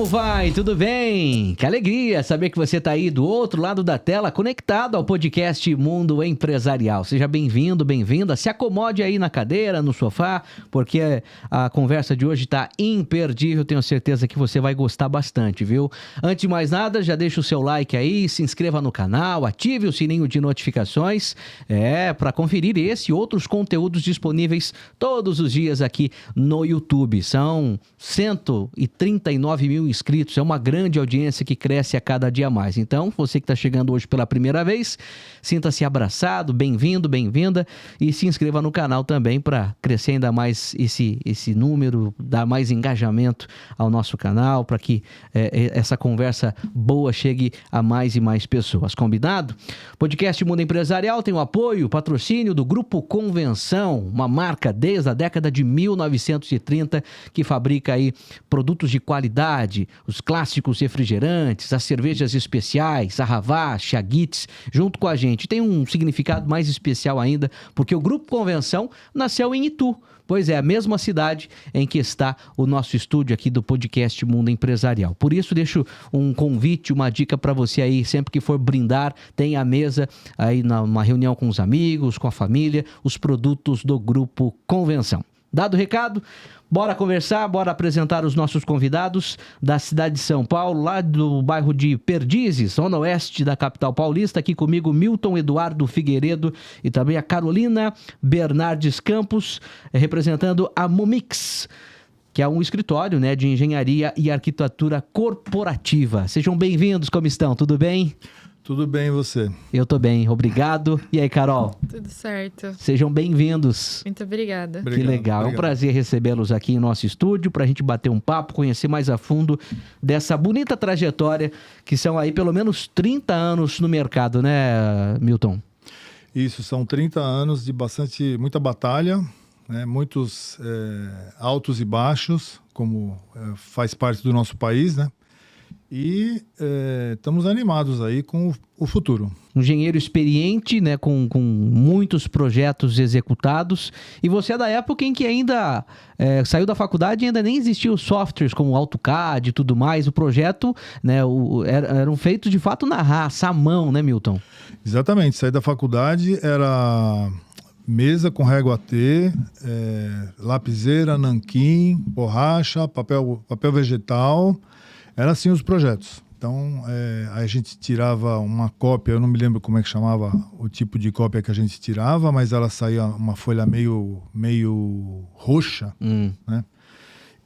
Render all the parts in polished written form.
vai? Tudo bem? Que alegria saber que você está aí do outro lado da tela, conectado ao podcast Mundo Empresarial. Seja bem-vindo, bem-vinda. Se acomode aí na cadeira, no sofá, porque a conversa de hoje está imperdível. Tenho certeza que você vai gostar bastante, viu? Antes de mais nada, já deixa o seu like aí, se inscreva no canal, ative o sininho de notificações, para conferir esse e outros conteúdos disponíveis todos os dias aqui no YouTube. São 139 mil inscritos, é uma grande audiência que cresce a cada dia mais. Então, você que está chegando hoje pela primeira vez, sinta-se abraçado, bem-vindo, bem-vinda, e se inscreva no canal também para crescer ainda mais esse número, dar mais engajamento ao nosso canal, para que essa conversa boa chegue a mais e mais pessoas. Combinado? Podcast Mundo Empresarial tem o apoio, o patrocínio do Grupo Convenção, uma marca desde a década de 1930 que fabrica aí produtos de qualidade, os clássicos refrigerantes, as cervejas especiais, a Havá, Chaguites, junto com a gente. Tem um significado mais especial ainda, porque o Grupo Convenção nasceu em Itu. Pois é, a mesma cidade em que está o nosso estúdio aqui do podcast Mundo Empresarial. Por isso, deixo um convite, uma dica para você aí, sempre que for brindar, tem à mesa, aí numa reunião com os amigos, com a família, os produtos do Grupo Convenção. Dado o recado, bora conversar, bora apresentar os nossos convidados da cidade de São Paulo, lá do bairro de Perdizes, zona oeste da capital paulista. Aqui comigo, Milton Eduardo Figueiredo e também a Carolina Bernardes Campos, representando a Momix, que é um escritório, né, de engenharia e arquitetura corporativa. Sejam bem-vindos, como estão? Tudo bem? Tudo bem, e você? Eu tô bem, obrigado. E aí, Carol? Tudo certo. Sejam bem-vindos. Muito obrigada. Que legal, é um prazer recebê-los aqui em nosso estúdio para a gente bater um papo, conhecer mais a fundo dessa bonita trajetória que são aí pelo menos 30 anos no mercado, né, Milton? Isso, são 30 anos de muita batalha, né? Muitos altos e baixos, como faz parte do nosso país, né? E estamos animados aí com o futuro. Um engenheiro experiente, né, com muitos projetos executados. E você é da época em que ainda saiu da faculdade e ainda nem existiam softwares como AutoCAD e tudo mais. O projeto, né, eram feitos de fato na raça, à mão, né, Milton? Exatamente. Saí da faculdade, era mesa com régua T, lapiseira, nanquim, borracha, papel vegetal. Eram assim os projetos. Então, a gente tirava uma cópia, eu não me lembro como é que chamava o tipo de cópia que a gente tirava, mas ela saía uma folha meio roxa, né?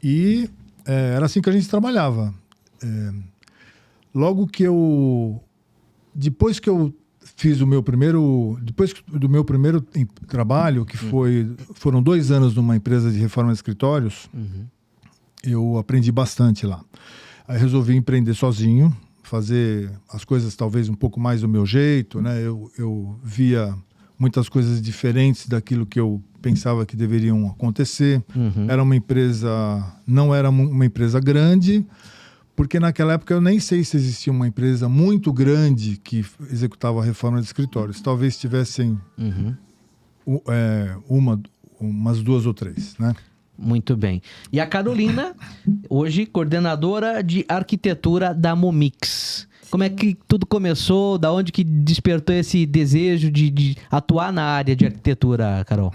E era assim que a gente trabalhava. Depois que eu fiz depois do meu primeiro trabalho, que foram 2 anos numa empresa de reforma de escritórios, eu aprendi bastante lá. Aí resolvi empreender sozinho, fazer as coisas talvez um pouco mais do meu jeito, né? Eu via muitas coisas diferentes daquilo que eu pensava que deveriam acontecer. Era uma empresa, não era uma empresa grande, porque naquela época eu nem sei se existia uma empresa muito grande que executava a reforma de escritórios. Talvez tivessem umas 2 ou 3, né? Muito bem. E a Carolina, hoje coordenadora de arquitetura da Momix. Como é que tudo começou? Da onde que despertou esse desejo de atuar na área de arquitetura, Carol?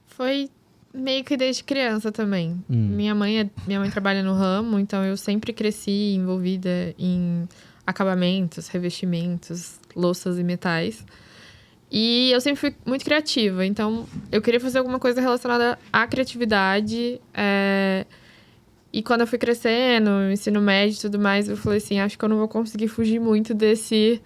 Foi meio que desde criança também. Minha mãe trabalha no ramo, então eu sempre cresci envolvida em acabamentos, revestimentos, louças e metais. E eu sempre fui muito criativa, então eu queria fazer alguma coisa relacionada à criatividade. E quando eu fui crescendo, ensino médio e tudo mais, eu falei assim, acho que eu não vou conseguir fugir muito desse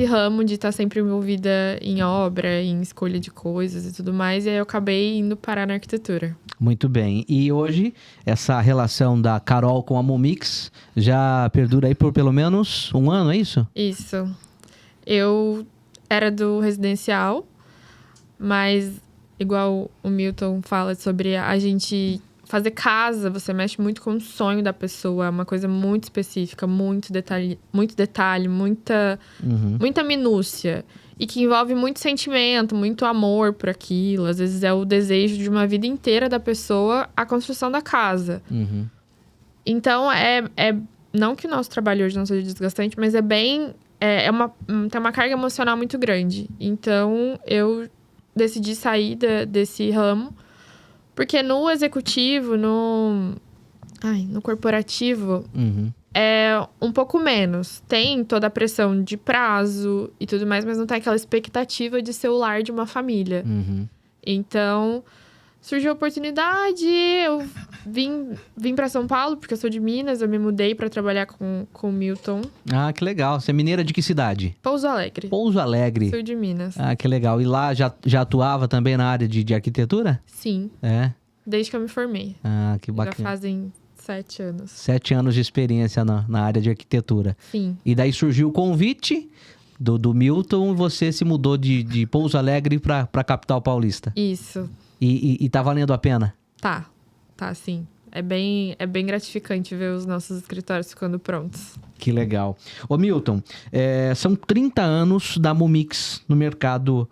ramo de estar sempre envolvida em obra, em escolha de coisas e tudo mais. E aí eu acabei indo parar na arquitetura. Muito bem. E hoje, essa relação da Carol com a Momix já perdura aí por pelo menos 1 ano, é isso? Isso. Eu era do residencial, mas igual o Milton fala sobre a gente fazer casa, você mexe muito com o sonho da pessoa, é uma coisa muito específica, muito detalhe, muita minúcia. E que envolve muito sentimento, muito amor por aquilo. Às vezes é o desejo de uma vida inteira da pessoa, a construção da casa. Então, não que o nosso trabalho hoje não seja desgastante, mas tem uma carga emocional muito grande. Então, eu decidi sair desse ramo, porque no executivo, no corporativo, é um pouco menos. Tem toda a pressão de prazo e tudo mais, mas não tem aquela expectativa de ser o lar de uma família. Então, surgiu a oportunidade, eu vim para São Paulo, porque eu sou de Minas, eu me mudei para trabalhar com o Milton. Ah, que legal. Você é mineira de que cidade? Pouso Alegre. Pouso Alegre. Sou de Minas. Ah, que legal. E lá já atuava também na área de arquitetura? Sim. É? Desde que eu me formei. Ah, que bacana. Já fazem 7 anos. 7 anos de experiência na área de arquitetura. Sim. E daí surgiu o convite do Milton e você se mudou de Pouso Alegre para a capital paulista. Isso. E tá valendo a pena? Tá sim. É bem gratificante ver os nossos escritórios ficando prontos. Que legal. Ô Milton, são 30 anos da Mumix no mercado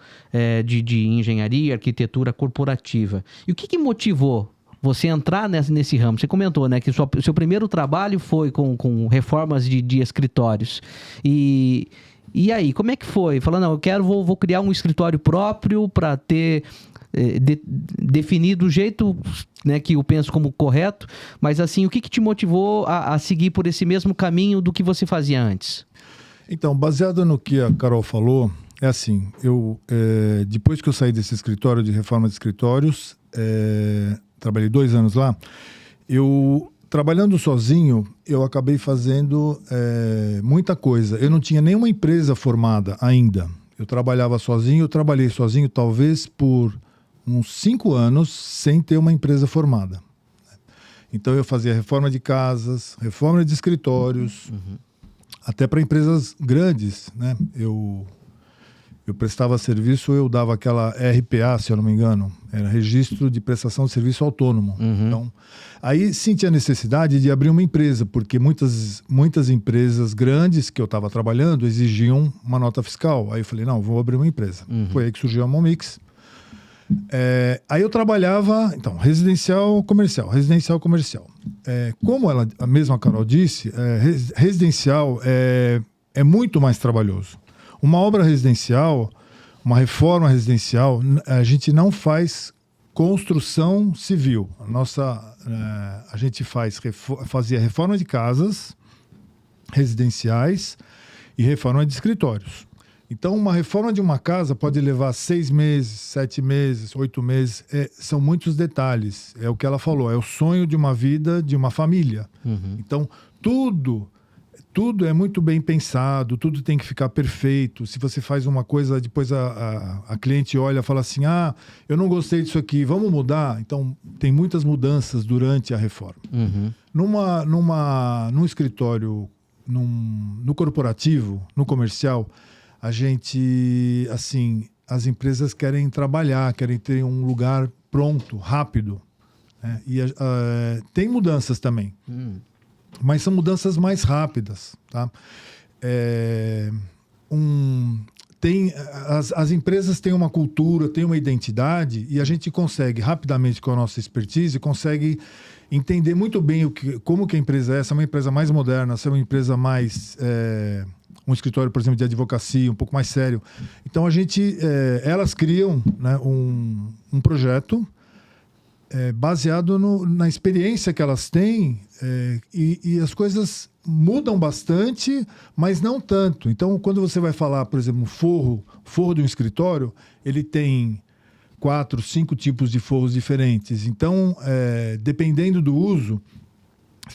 de engenharia e arquitetura corporativa. E o que motivou você entrar nesse ramo? Você comentou, né, que o seu primeiro trabalho foi com reformas de escritórios. E aí, como é que foi? Falando, não, vou criar um escritório próprio para ter definido o jeito, né, que eu penso como correto, mas assim, o que te motivou a seguir por esse mesmo caminho do que você fazia antes? Então, baseado no que a Carol falou, é assim, depois que eu saí desse escritório de reforma de escritórios, trabalhei 2 anos lá, trabalhando sozinho, eu acabei fazendo muita coisa. Eu não tinha nenhuma empresa formada ainda. Eu trabalhava sozinho, eu trabalhei sozinho talvez por uns 5 anos sem ter uma empresa formada. Então eu fazia reforma de casas, reforma de escritórios, até para empresas grandes, né? Eu prestava serviço, eu dava aquela RPA, se eu não me engano, era Registro de Prestação de Serviço Autônomo. Então, aí senti a necessidade de abrir uma empresa, porque muitas empresas grandes que eu estava trabalhando exigiam uma nota fiscal. Aí eu falei, não, vou abrir uma empresa. Foi aí que surgiu a Momix. Aí eu trabalhava, então, residencial, comercial. Como a mesma Carol disse, residencial é muito mais trabalhoso. Uma obra residencial, uma reforma residencial, a gente não faz construção civil. A gente fazia reforma de casas residenciais e reforma de escritórios. Então, uma reforma de uma casa pode levar 6 meses, 7 meses, 8 meses. São muitos detalhes. É o que ela falou, é o sonho de uma vida, de uma família. Então, tudo é muito bem pensado, tudo tem que ficar perfeito. Se você faz uma coisa, depois a cliente olha e fala assim, eu não gostei disso aqui, vamos mudar? Então, tem muitas mudanças durante a reforma. Num escritório, no corporativo, no comercial, a gente, assim, as empresas querem trabalhar, querem ter um lugar pronto, rápido. Né? E tem mudanças também. Mas são mudanças mais rápidas, tá? As empresas têm uma cultura, têm uma identidade e a gente consegue rapidamente, com a nossa expertise, consegue entender muito bem como que a empresa é. Se é uma empresa mais moderna, se é uma empresa mais... um escritório, por exemplo, de advocacia, um pouco mais sério. Então, elas criam, né, um projeto baseado na experiência que elas têm e as coisas mudam bastante, mas não tanto. Então, quando você vai falar, por exemplo, forro de um escritório, ele tem 4, 5 tipos de forros diferentes. Então, dependendo do uso,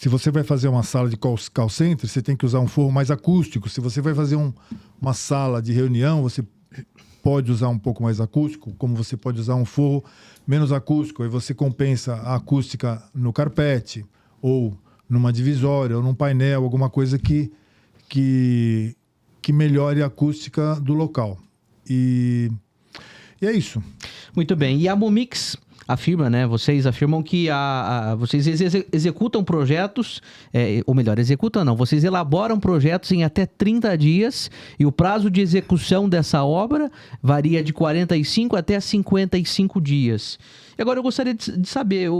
se você vai fazer uma sala de call center, você tem que usar um forro mais acústico. Se você vai fazer uma sala de reunião, você pode usar um pouco mais acústico, como você pode usar um forro menos acústico. Aí você compensa a acústica no carpete, ou numa divisória, ou num painel, alguma coisa que melhore a acústica do local. E é isso. Muito bem. E a Momix afirma, né? Vocês afirmam que vocês executam projetos, ou melhor, executam não, vocês elaboram projetos em até 30 dias e o prazo de execução dessa obra varia de 45 até 55 dias. E agora eu gostaria de saber,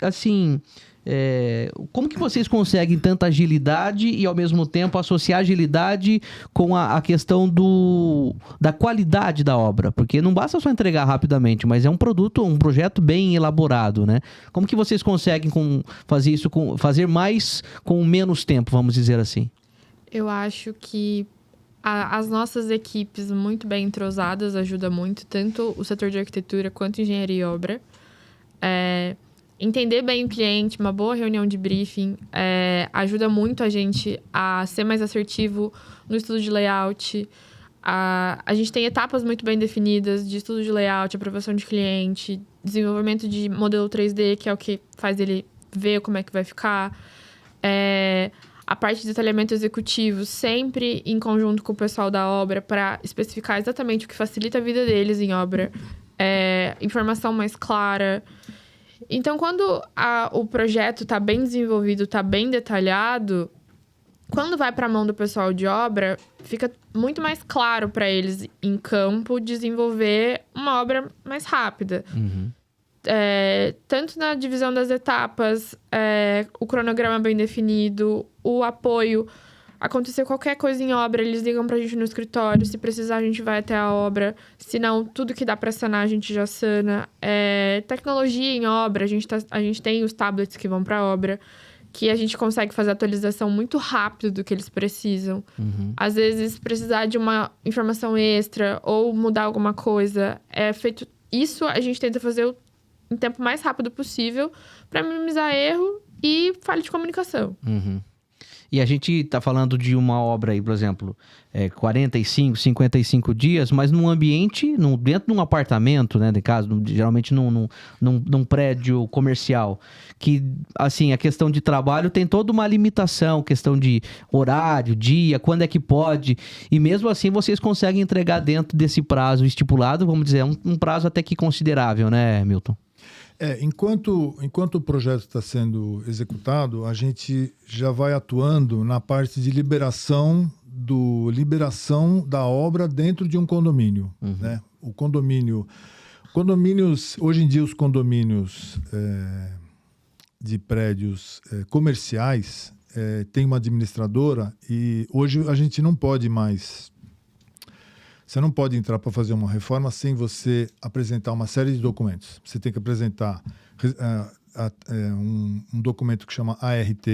assim, Como que vocês conseguem tanta agilidade e, ao mesmo tempo, associar agilidade com a questão da qualidade da obra? Porque não basta só entregar rapidamente, mas é um projeto bem elaborado, né? Como que vocês conseguem fazer mais com menos tempo, vamos dizer assim? Eu acho que as nossas equipes muito bem entrosadas ajudam muito, tanto o setor de arquitetura quanto engenharia e obra. Entender bem o cliente, uma boa reunião de briefing, ajuda muito a gente a ser mais assertivo no estudo de layout. A gente tem etapas muito bem definidas de estudo de layout, aprovação de cliente, desenvolvimento de modelo 3D, que é o que faz ele ver como é que vai ficar. A parte de detalhamento executivo, sempre em conjunto com o pessoal da obra, para especificar exatamente o que facilita a vida deles em obra. Informação mais clara. Então, quando o projeto está bem desenvolvido, está bem detalhado, quando vai para a mão do pessoal de obra, fica muito mais claro para eles em campo desenvolver uma obra mais rápida. Uhum. Tanto na divisão das etapas, o cronograma bem definido, o apoio. Acontecer qualquer coisa em obra, eles ligam pra gente no escritório. Se precisar, a gente vai até a obra. Se não, tudo que dá pra sanar, a gente já sana. Tecnologia em obra, a gente tem os tablets que vão pra obra, que a gente consegue fazer atualização muito rápido do que eles precisam. Uhum. Às vezes, precisar de uma informação extra ou mudar alguma coisa, feito isso, a gente tenta fazer em tempo mais rápido possível para minimizar erro e falha de comunicação. Uhum. E a gente está falando de uma obra aí, por exemplo, 45, 55 dias, mas num ambiente, dentro de um apartamento, né, de caso, geralmente num prédio comercial, que, assim, a questão de trabalho tem toda uma limitação, questão de horário, dia, quando é que pode, e mesmo assim vocês conseguem entregar dentro desse prazo estipulado, vamos dizer, um prazo até que considerável, né, Milton? Enquanto o projeto está sendo executado, a gente já vai atuando na parte de liberação da obra dentro de um condomínio. Uhum. Né? Condomínios, hoje em dia os condomínios de prédios comerciais tem uma administradora e hoje a gente não pode mais... Você não pode entrar para fazer uma reforma sem você apresentar uma série de documentos. Você tem que apresentar um documento que chama ART,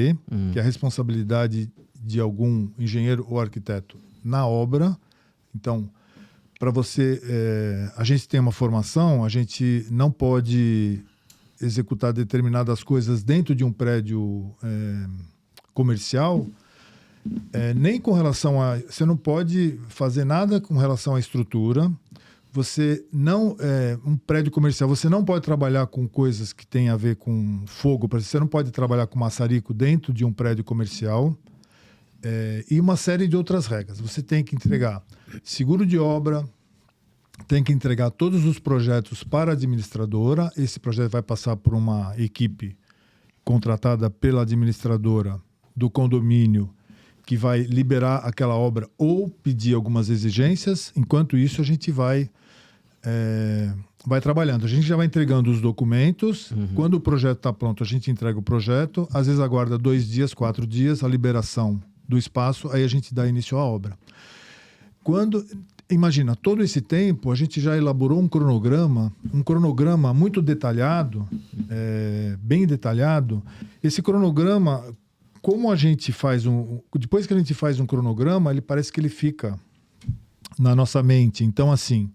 que é a responsabilidade de algum engenheiro ou arquiteto na obra. Então, para você... a gente tem uma formação, a gente não pode executar determinadas coisas dentro de um prédio comercial... nem com relação a... Você não pode fazer nada com relação à estrutura. Você não... um prédio comercial, você não pode trabalhar com coisas que têm a ver com fogo. Você não pode trabalhar com maçarico dentro de um prédio comercial. E uma série de outras regras. Você tem que entregar seguro de obra, tem que entregar todos os projetos para a administradora. Esse projeto vai passar por uma equipe contratada pela administradora do condomínio, que vai liberar aquela obra ou pedir algumas exigências. Enquanto isso, a gente vai trabalhando. A gente já vai entregando os documentos. Uhum. Quando o projeto está pronto, a gente entrega o projeto. Às vezes aguarda 2 dias, 4 dias, a liberação do espaço. Aí a gente dá início à obra. Imagina, todo esse tempo, a gente já elaborou um cronograma muito detalhado, bem detalhado. Esse cronograma... Como a gente faz depois que a gente faz um cronograma, ele parece que ele fica na nossa mente. Então, assim,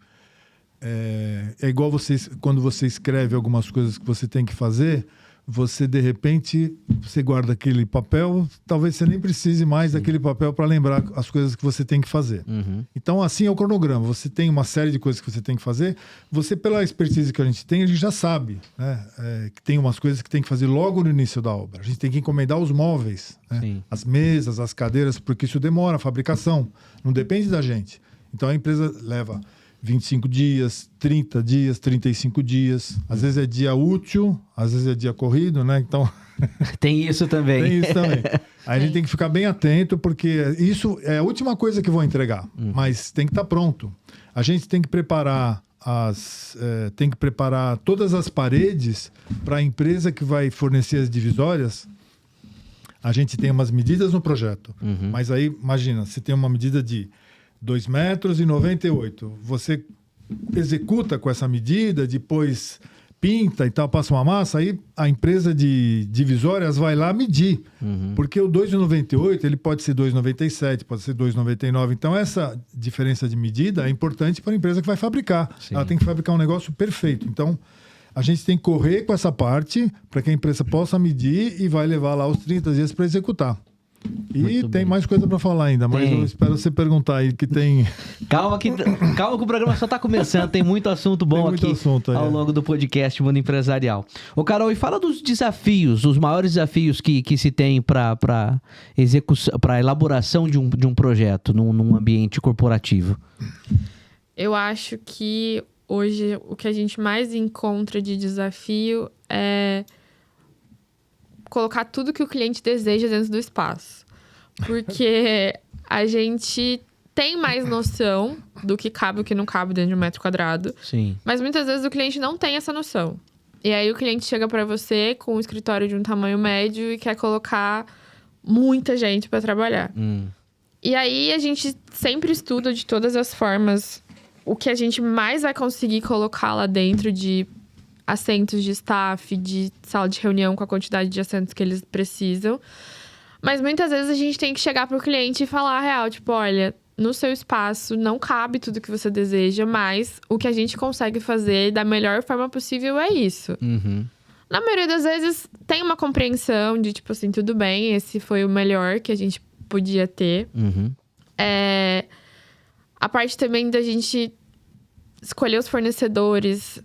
é igual quando você escreve algumas coisas que você tem que fazer, você, de repente, você guarda aquele papel, talvez você nem precise mais daquele papel para lembrar as coisas que você tem que fazer. Uhum. Então, assim é o cronograma. Você tem uma série de coisas que você tem que fazer. Você, pela expertise que a gente já sabe, né, que tem umas coisas que tem que fazer logo no início da obra. A gente tem que encomendar os móveis, né, as mesas, as cadeiras, porque isso demora a fabricação. Não depende da gente. Então, a empresa leva 25 dias, 30 dias, 35 dias. Às vezes é dia útil, às vezes é dia corrido, né? Então... Tem isso também. Tem isso também. Aí a gente tem que ficar bem atento, porque isso é a última coisa que vou entregar. Mas tem que estar pronto. A gente tem que preparar tem que preparar todas as paredes para a empresa que vai fornecer as divisórias. A gente tem umas medidas no projeto, mas aí, imagina, você tem uma medida de 2,98 metros. Você executa com essa medida, depois pinta e tal, passa uma massa, aí a empresa de divisórias vai lá medir. Porque o 2,98 ele pode ser 2,97, pode ser 2,99. Então, essa diferença de medida é importante para a empresa que vai fabricar. Sim. Ela tem que fabricar um negócio perfeito. Então, a gente tem que correr com essa parte para que a empresa possa medir e vai levar lá os 30 dias para executar. E muito tem bem. Mais coisa para falar ainda, mas eu espero você perguntar aí que tem... Calma que o programa só está começando, tem muito assunto bom aqui ao longo do podcast Mundo Empresarial. Ô Carol, e fala dos desafios, os maiores desafios que se tem para elaboração de um projeto num ambiente corporativo. Eu acho que hoje o que a gente mais encontra de desafio é colocar tudo que o cliente deseja dentro do espaço. Porque a gente tem mais noção do que cabe e o que não cabe dentro de 1 metro quadrado. Sim. Mas muitas vezes o cliente não tem essa noção. E aí o cliente chega para você com um escritório de um tamanho médio e quer colocar muita gente para trabalhar. E aí a gente sempre estuda de todas as formas o que a gente mais vai conseguir colocar lá dentro de assentos de staff, de sala de reunião com a quantidade de assentos que eles precisam. Mas muitas vezes a gente tem que chegar pro cliente e falar a real, tipo, olha, no seu espaço não cabe tudo que você deseja, mas o que a gente consegue fazer da melhor forma possível é isso. Na maioria das vezes tem uma compreensão de, tipo assim, tudo bem, esse foi o melhor que a gente podia ter. A parte também da gente escolher os fornecedores,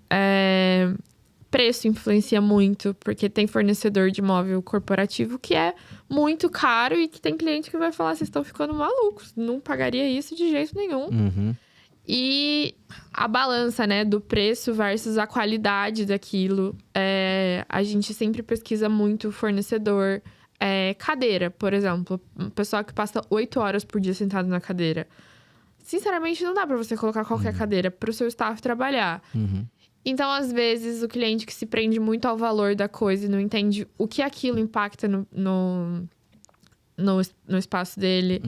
preço influencia muito, porque tem fornecedor de móvel corporativo que é muito caro e que tem cliente que vai falar, vocês estão ficando malucos, não pagaria isso de jeito nenhum. E a balança, né, do preço versus a qualidade daquilo. A gente sempre pesquisa muito o fornecedor. Cadeira, por exemplo. Um pessoal que passa 8 horas por dia sentado na cadeira. Sinceramente, não dá pra você colocar qualquer cadeira pro seu staff trabalhar. Então, às vezes, o cliente que se prende muito ao valor da coisa e não entende o que aquilo impacta no espaço dele.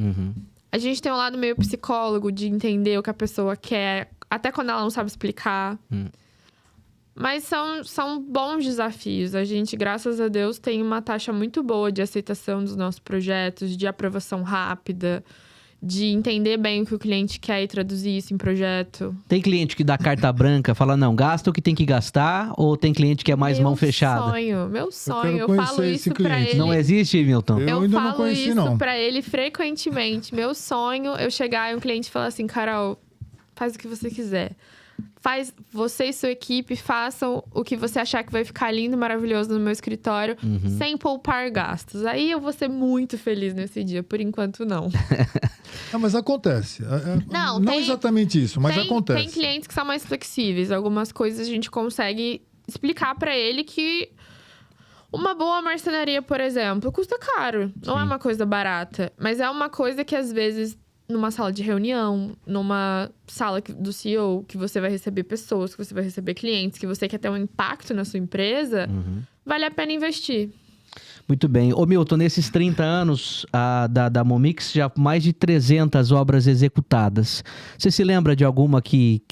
A gente tem um lado meio psicólogo de entender o que a pessoa quer, até quando ela não sabe explicar. Mas são bons desafios. A gente, graças a Deus, tem uma taxa muito boa de aceitação dos nossos projetos, de aprovação rápida, de entender bem o que o cliente quer e traduzir isso em projeto. Tem cliente que dá carta branca, fala, não, gasta o que tem que gastar, ou tem cliente que é mais mão fechada? Meu sonho. Eu falo isso pra ele. Não existe, Milton? Eu ainda não conheci, isso pra ele frequentemente. Meu sonho, eu chegar e um cliente falar assim, Carol, faz o que você quiser. Você e sua equipe façam o que você achar que vai ficar lindo, maravilhoso no meu escritório, sem poupar gastos. Aí eu vou ser muito feliz nesse dia. Por enquanto, não. Não, mas acontece. Não exatamente isso, mas acontece. Tem clientes que são mais flexíveis. Algumas coisas a gente consegue explicar pra ele que uma boa marcenaria, por exemplo, custa caro. Não é uma coisa barata. Mas é uma coisa que, às vezes, numa sala de reunião, numa sala do CEO, que você vai receber pessoas, que você vai receber clientes, que você quer ter um impacto na sua empresa, vale a pena investir. Muito bem. Ô Milton, nesses 30 anos da Momix, já mais de 300 obras executadas. Você se lembra de alguma que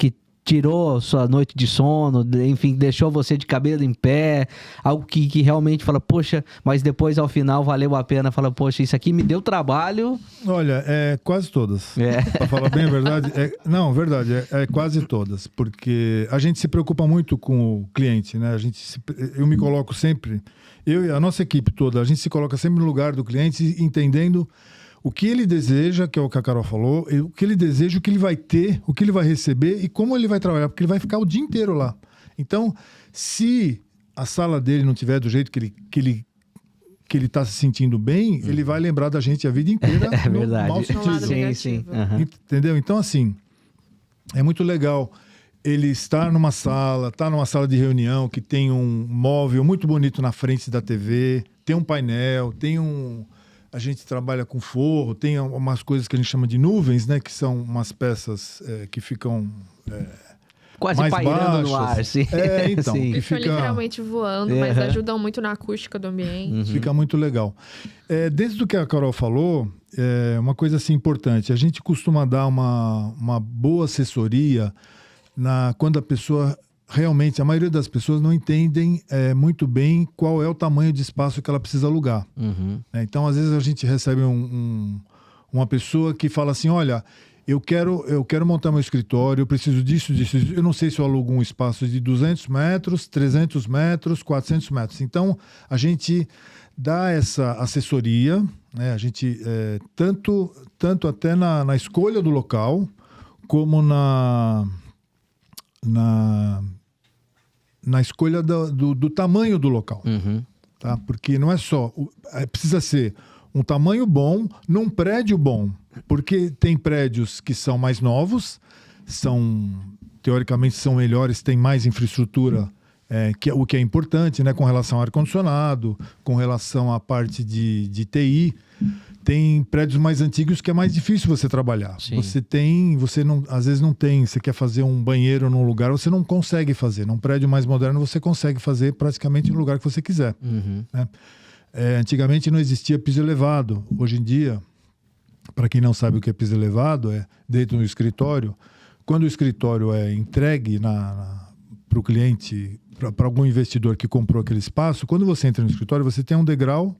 tirou sua noite de sono, enfim, deixou você de cabelo em pé, algo que realmente fala, poxa, mas depois ao final valeu a pena, fala, poxa, isso aqui me deu trabalho? Olha, quase todas. Pra falar bem a verdade, é quase todas, porque a gente se preocupa muito com o cliente, né? Eu me coloco sempre, eu e a nossa equipe toda, a gente se coloca sempre no lugar do cliente, entendendo o que ele deseja, que é o que a Carol falou, o que ele deseja, o que ele vai ter, o que ele vai receber e como ele vai trabalhar, porque ele vai ficar o dia inteiro lá. Então, se a sala dele não tiver do jeito que ele está se sentindo bem, ele vai lembrar da gente a vida inteira. É verdade. No mau sentido. Sim. Entendeu? Então, assim, é muito legal ele estar numa sala de reunião que tem um móvel muito bonito na frente da TV, tem um painel, a gente trabalha com forro, tem umas coisas que a gente chama de nuvens, né? Que são umas peças que ficam Quase mais pairando no baixas. ar, sim. Então. Sim. Eles ficam literalmente voando, mas ajudam muito na acústica do ambiente. Fica muito legal. Dentro do que a Carol falou, uma coisa assim importante. A gente costuma dar uma boa assessoria quando a pessoa... Realmente, a maioria das pessoas não entendem muito bem qual é o tamanho de espaço que ela precisa alugar. Então, às vezes, a gente recebe uma pessoa que fala assim, olha, eu quero montar meu escritório, eu preciso disso. Eu não sei se eu alugo um espaço de 200 metros, 300 metros, 400 metros. Então, a gente dá essa assessoria, né? A gente, tanto até na escolha do local, como na escolha do tamanho do local. Tá? Porque não é só... precisa ser um tamanho bom, num prédio bom. Porque tem prédios que são mais novos, teoricamente são melhores, têm mais infraestrutura, o que é importante, né? Com relação ao ar-condicionado, com relação à parte de TI. Tem prédios mais antigos que é mais difícil você trabalhar. Sim. Você não, às vezes não tem, você quer fazer um banheiro num lugar, você não consegue fazer. Num prédio mais moderno você consegue fazer praticamente no lugar que você quiser. Né? Antigamente não existia piso elevado. Hoje em dia, para quem não sabe o que é piso elevado, é dentro do escritório. Quando o escritório é entregue para o cliente, para algum investidor que comprou aquele espaço, quando você entra no escritório, você tem um degrau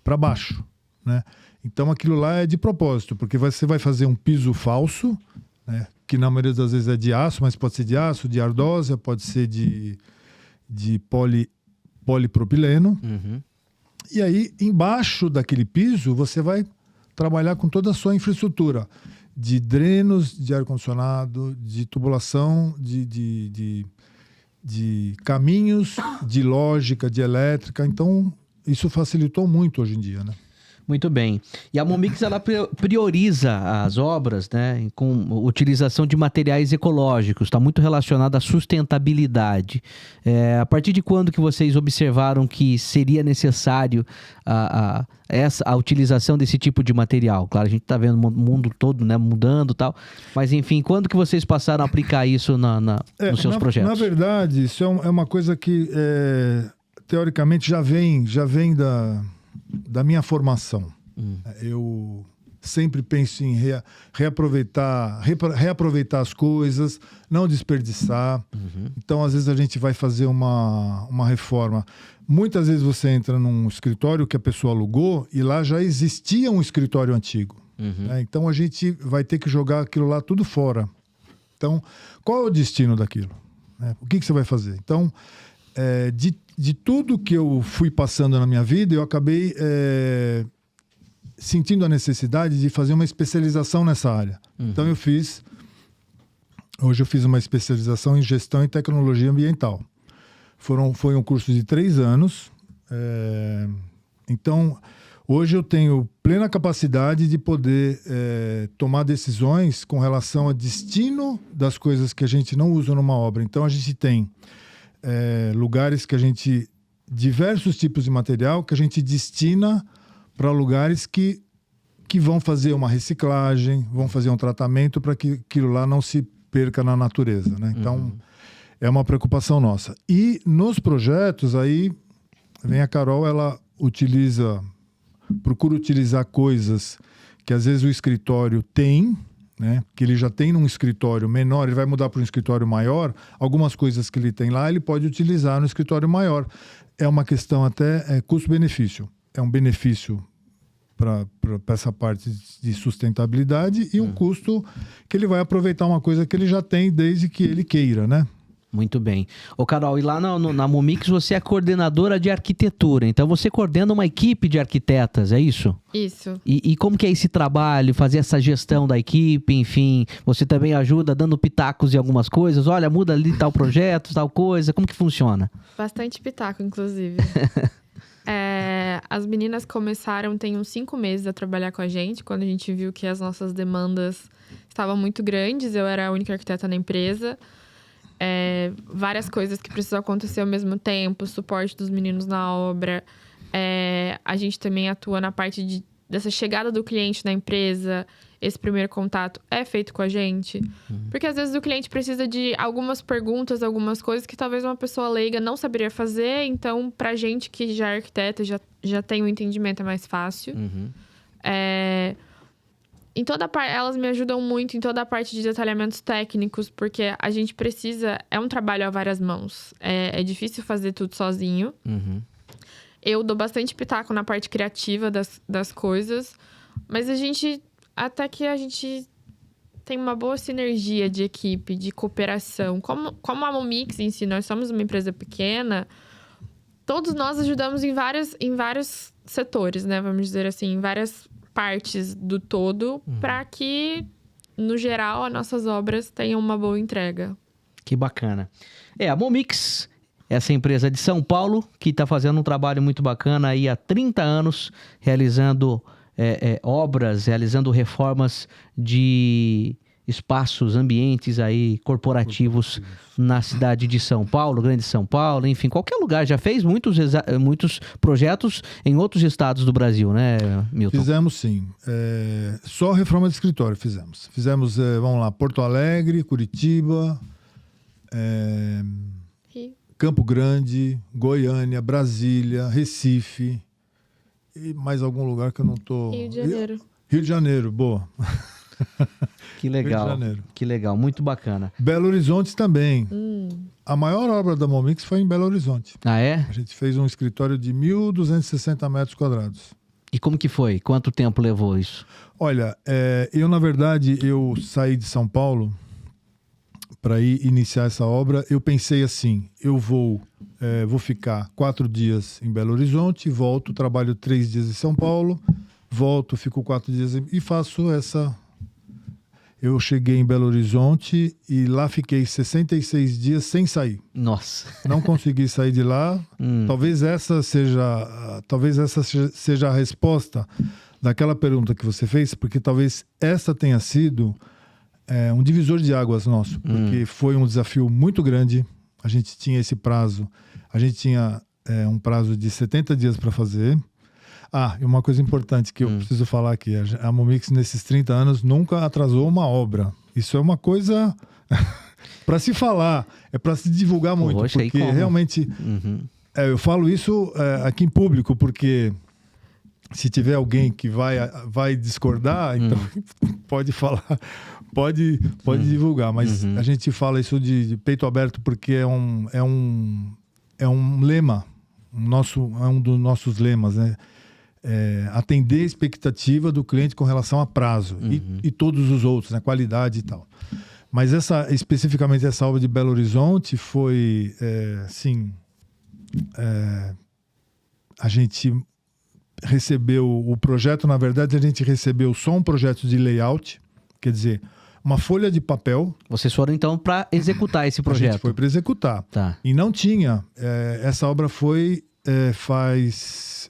para baixo, né? Então aquilo lá é de propósito, porque você vai fazer um piso falso, né? Que na maioria das vezes é de aço, mas pode ser de aço, de ardósia, pode ser de polipropileno. E aí, embaixo daquele piso, você vai trabalhar com toda a sua infraestrutura de drenos, de ar-condicionado, de tubulação, de caminhos, de lógica, de elétrica. Então, isso facilitou muito hoje em dia, né? Muito bem. E a Momix, ela prioriza as obras, né, com utilização de materiais ecológicos. Está muito relacionado à sustentabilidade. A partir de quando que vocês observaram que seria necessário a utilização desse tipo de material? Claro, a gente está vendo o mundo todo, né, mudando e tal. Mas, enfim, quando que vocês passaram a aplicar isso nos seus projetos? Na verdade, isso é uma coisa que, teoricamente, já vem da minha formação. Eu sempre penso em reaproveitar as coisas, não desperdiçar. Então, às vezes, a gente vai fazer uma reforma. Muitas vezes você entra num escritório que a pessoa alugou e lá já existia um escritório antigo. Então, a gente vai ter que jogar aquilo lá tudo fora. Então, qual é o destino daquilo? O que você vai fazer? Então, de tudo que eu fui passando na minha vida, eu acabei sentindo a necessidade de fazer uma especialização nessa área. Então hoje eu fiz uma especialização em gestão e tecnologia ambiental. Foi um curso de 3 anos. Então, hoje eu tenho plena capacidade de poder tomar decisões com relação ao destino das coisas que a gente não usa numa obra. Então, a gente tem lugares diversos tipos de material que a gente destina para lugares que vão fazer uma reciclagem, vão fazer um tratamento para que aquilo lá não se perca na natureza, né? Então, é uma preocupação nossa. E nos projetos, aí vem a Carol, ela procura utilizar coisas que às vezes o escritório tem, né? Que ele já tem num escritório menor, ele vai mudar para um escritório maior, algumas coisas que ele tem lá, ele pode utilizar no escritório maior. É uma questão até custo-benefício. É um benefício para essa parte de sustentabilidade e um custo que ele vai aproveitar uma coisa que ele já tem desde que ele queira, né? Muito bem. Ô, Carol, e lá na Momix você é coordenadora de arquitetura, então você coordena uma equipe de arquitetas, é isso? Isso. E como que é esse trabalho, fazer essa gestão da equipe, enfim, você também ajuda dando pitacos em algumas coisas? Olha, muda ali tal projeto, tal coisa, como que funciona? Bastante pitaco, inclusive. As meninas começaram, tem uns 5 meses a trabalhar com a gente, quando a gente viu que as nossas demandas estavam muito grandes, eu era a única arquiteta na empresa. Várias coisas que precisam acontecer ao mesmo tempo, suporte dos meninos na obra. A gente também atua na parte dessa chegada do cliente na empresa, esse primeiro contato é feito com a gente. Porque às vezes o cliente precisa de algumas perguntas, algumas coisas que talvez uma pessoa leiga não saberia fazer. Então, pra gente que já é arquiteta, já tem um entendimento, é mais fácil. Em toda parte, elas me ajudam muito em toda a parte de detalhamentos técnicos, porque a gente precisa... É um trabalho a várias mãos. É difícil fazer tudo sozinho. Eu dou bastante pitaco na parte criativa das coisas, mas até que a gente tem uma boa sinergia de equipe, de cooperação. Como a Momix em si, nós somos uma empresa pequena, todos nós ajudamos em vários setores, né? Vamos dizer assim, em várias partes do todo, para que, no geral, as nossas obras tenham uma boa entrega. Que bacana. A Momix, essa empresa de São Paulo, que está fazendo um trabalho muito bacana aí há 30 anos, realizando obras, realizando reformas de espaços, ambientes aí corporativos na cidade de São Paulo, Grande São Paulo, enfim, qualquer lugar. Já fez muitos projetos em outros estados do Brasil, né, Milton? Fizemos sim. Só reforma de escritório fizemos. Fizemos, vamos lá, Porto Alegre, Curitiba, Campo Grande, Goiânia, Brasília, Recife e mais algum lugar que eu não tô... Rio de Janeiro. Rio de Janeiro, boa. Que legal, Rio de Janeiro. Que legal, muito bacana. Belo Horizonte também. A maior obra da Momix foi em Belo Horizonte. Ah, é? A gente fez um escritório de 1.260 metros quadrados. E como que foi? Quanto tempo levou isso? Olha, na verdade, eu saí de São Paulo para ir iniciar essa obra. Eu pensei assim, eu vou ficar 4 dias em Belo Horizonte, volto, trabalho 3 dias em São Paulo, volto, fico 4 dias e faço essa... Eu cheguei em Belo Horizonte e lá fiquei 66 dias sem sair. Nossa. Não consegui sair de lá. Talvez essa seja a resposta daquela pergunta que você fez, porque talvez essa tenha sido um divisor de águas nosso, porque foi um desafio muito grande. A gente tinha esse prazo. A gente tinha um prazo de 70 dias para fazer. E uma coisa importante que eu preciso falar aqui. A Momix, nesses 30 anos, nunca atrasou uma obra. Isso é uma coisa para se falar, para se divulgar muito. Poxa, porque realmente... eu falo isso aqui em público, porque se tiver alguém que vai discordar, então pode falar, pode divulgar. Mas a gente fala isso de peito aberto porque é um lema, é um dos nossos lemas, né? Atender a expectativa do cliente com relação a prazo e todos os outros, né? Qualidade e tal. Mas especificamente essa obra de Belo Horizonte foi, a gente recebeu o projeto, na verdade a gente recebeu só um projeto de layout, quer dizer, uma folha de papel. Vocês foram então para executar esse projeto? A gente foi para executar. Tá. E não tinha, essa obra foi faz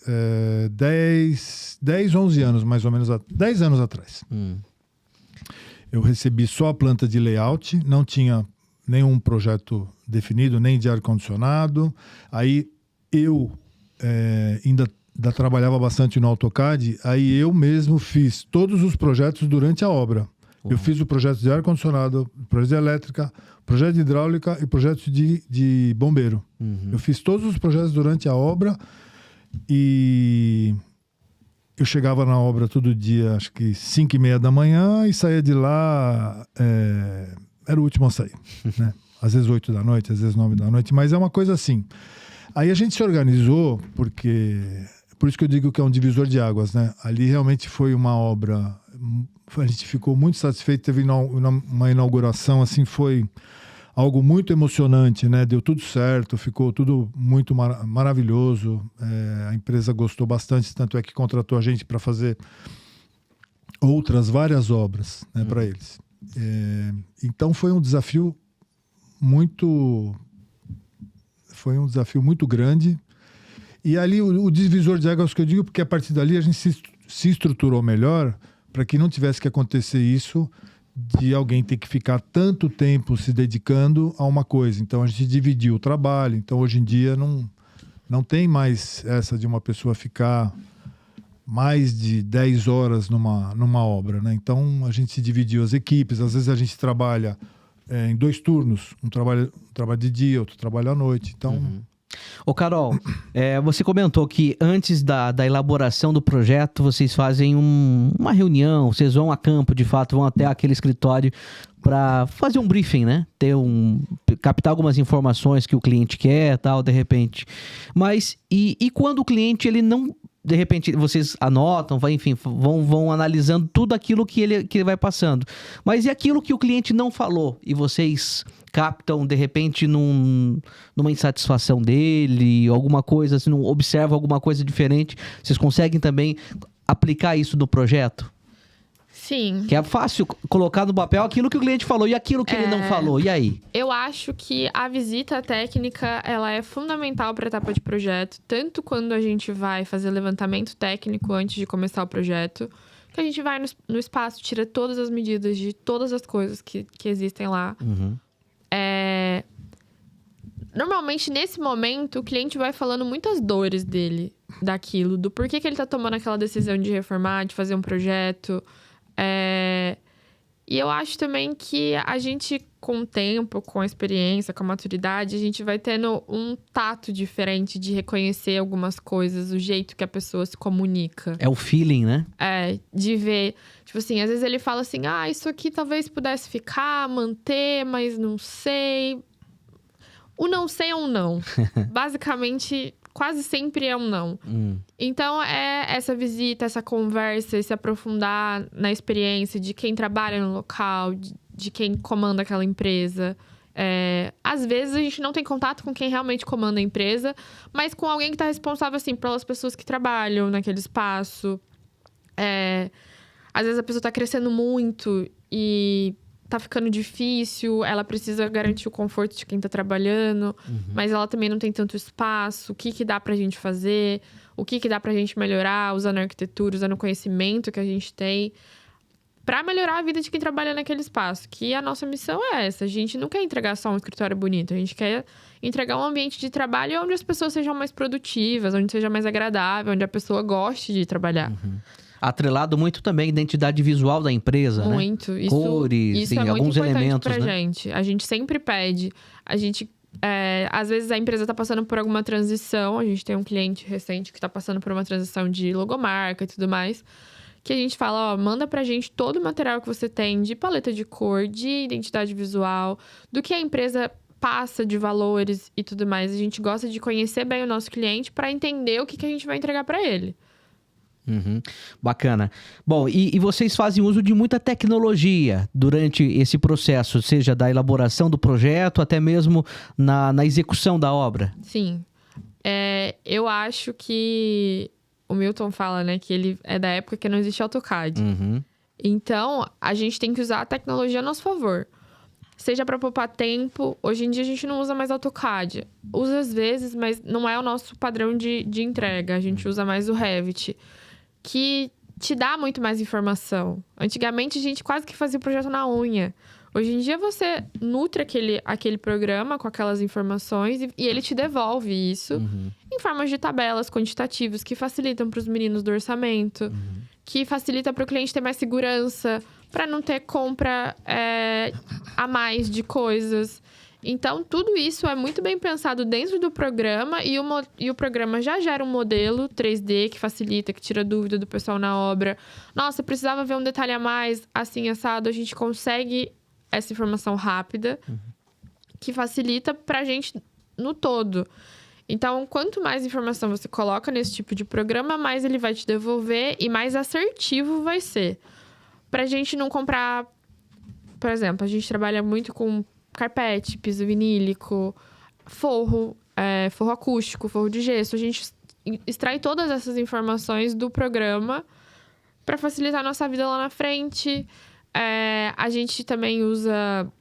10, 11 anos, mais ou menos, 10 anos atrás. Eu recebi só a planta de layout, não tinha nenhum projeto definido, nem de ar-condicionado. Aí eu ainda trabalhava bastante no AutoCAD, aí eu mesmo fiz todos os projetos durante a obra. Eu fiz o projeto de ar-condicionado, projeto de elétrica, projeto de hidráulica e projeto de bombeiro. Eu fiz todos os projetos durante a obra. E eu chegava na obra todo dia, acho que 5:30 da manhã, e saía de lá, era o último a sair, né? Às vezes 8 da noite, às vezes 9 da noite, mas é uma coisa assim. Aí a gente se organizou, por isso que eu digo que é um divisor de águas, né? Ali realmente foi uma obra, a gente ficou muito satisfeito, teve uma inauguração, assim, foi algo muito emocionante, né? Deu tudo certo, ficou tudo muito maravilhoso. A empresa gostou bastante, tanto é que contratou a gente para fazer várias obras, né, para eles. Então foi um desafio muito grande. E ali o divisor de águas que eu digo, porque a partir dali a gente se estruturou melhor para que não tivesse que acontecer isso de alguém ter que ficar tanto tempo se dedicando a uma coisa. Então a gente dividiu o trabalho. Então hoje em dia não tem mais essa de uma pessoa ficar mais de 10 horas numa obra, né? Então, a gente se dividiu as equipes. Às vezes, a gente trabalha em 2 turnos. Um trabalha de dia, outro trabalha à noite. Então... Ô, Carol, você comentou que antes da elaboração do projeto, vocês fazem uma reunião, vocês vão a campo, de fato, vão até aquele escritório para fazer um briefing, né? Captar algumas informações que o cliente quer, tal, de repente. Mas, e quando o cliente, ele não... De repente, vocês anotam, enfim, vão analisando tudo aquilo que ele vai passando. Mas e aquilo que o cliente não falou? E vocês captam, de repente, numa insatisfação dele, alguma coisa, assim, observam alguma coisa diferente? Vocês conseguem também aplicar isso no projeto? Sim. Que é fácil colocar no papel aquilo que o cliente falou e aquilo que ele não falou. E aí? Eu acho que a visita técnica, ela é fundamental para a etapa de projeto. Tanto quando a gente vai fazer levantamento técnico antes de começar o projeto, que a gente vai no espaço, tira todas as medidas de todas as coisas que existem lá. Normalmente, nesse momento, o cliente vai falando muitas dores dele, daquilo. Do porquê que ele tá tomando aquela decisão de reformar, de fazer um projeto... E eu acho também que a gente, com o tempo, com a experiência, com a maturidade, a gente vai tendo um tato diferente de reconhecer algumas coisas, o jeito que a pessoa se comunica. É o feeling, né? De ver. Tipo assim, às vezes ele fala assim, isso aqui talvez pudesse ficar, manter, mas não sei. O não sei é um não. Basicamente... Quase sempre é um não. Então, é essa visita, essa conversa, se aprofundar na experiência de quem trabalha no local, de quem comanda aquela empresa. Às vezes, a gente não tem contato com quem realmente comanda a empresa, mas com alguém que está responsável, assim, pelas pessoas que trabalham naquele espaço. Às vezes, a pessoa está crescendo muito e... tá ficando difícil, ela precisa garantir o conforto de quem tá trabalhando, mas ela também não tem tanto espaço. O que dá pra gente fazer? O que dá pra gente melhorar usando a arquitetura, usando o conhecimento que a gente tem pra melhorar a vida de quem trabalha naquele espaço. Que a nossa missão é essa. A gente não quer entregar só um escritório bonito, a gente quer entregar um ambiente de trabalho onde as pessoas sejam mais produtivas, onde seja mais agradável, onde a pessoa goste de trabalhar. Atrelado muito também a identidade visual da empresa, muito. Né? Cores, isso é alguns muito elementos, pra né? gente. A gente sempre pede. A gente... às vezes a empresa tá passando por alguma transição. A gente tem um cliente recente que tá passando por uma transição de logomarca e tudo mais. Que a gente fala, manda pra gente todo o material que você tem de paleta de cor, de identidade visual, do que a empresa passa de valores e tudo mais. A gente gosta de conhecer bem o nosso cliente para entender o que a gente vai entregar para ele. Bacana. Bom, e vocês fazem uso de muita tecnologia durante esse processo, seja da elaboração do projeto, até mesmo na execução da obra? Sim. Eu acho que o Milton fala, né, que ele é da época que não existe AutoCAD. Então, a gente tem que usar a tecnologia a nosso favor. Seja para poupar tempo. Hoje em dia, a gente não usa mais AutoCAD. Usa às vezes, mas não é o nosso padrão de entrega. A gente usa mais o Revit, que te dá muito mais informação. Antigamente, a gente quase que fazia o projeto na unha. Hoje em dia, você nutre aquele programa com aquelas informações e ele te devolve isso em formas de tabelas quantitativas que facilitam para os meninos do orçamento, que facilita para o cliente ter mais segurança, para não ter compra a mais de coisas. Então, tudo isso é muito bem pensado dentro do programa e o programa já gera um modelo 3D que facilita, que tira dúvida do pessoal na obra. Nossa, precisava ver um detalhe a mais, assim, assado. A gente consegue essa informação rápida, que facilita pra gente no todo. Então, quanto mais informação você coloca nesse tipo de programa, mais ele vai te devolver e mais assertivo vai ser. Pra gente não comprar... Por exemplo, a gente trabalha muito com carpete, piso vinílico, forro acústico, forro de gesso. A gente extrai todas essas informações do programa para facilitar a nossa vida lá na frente. A gente também usa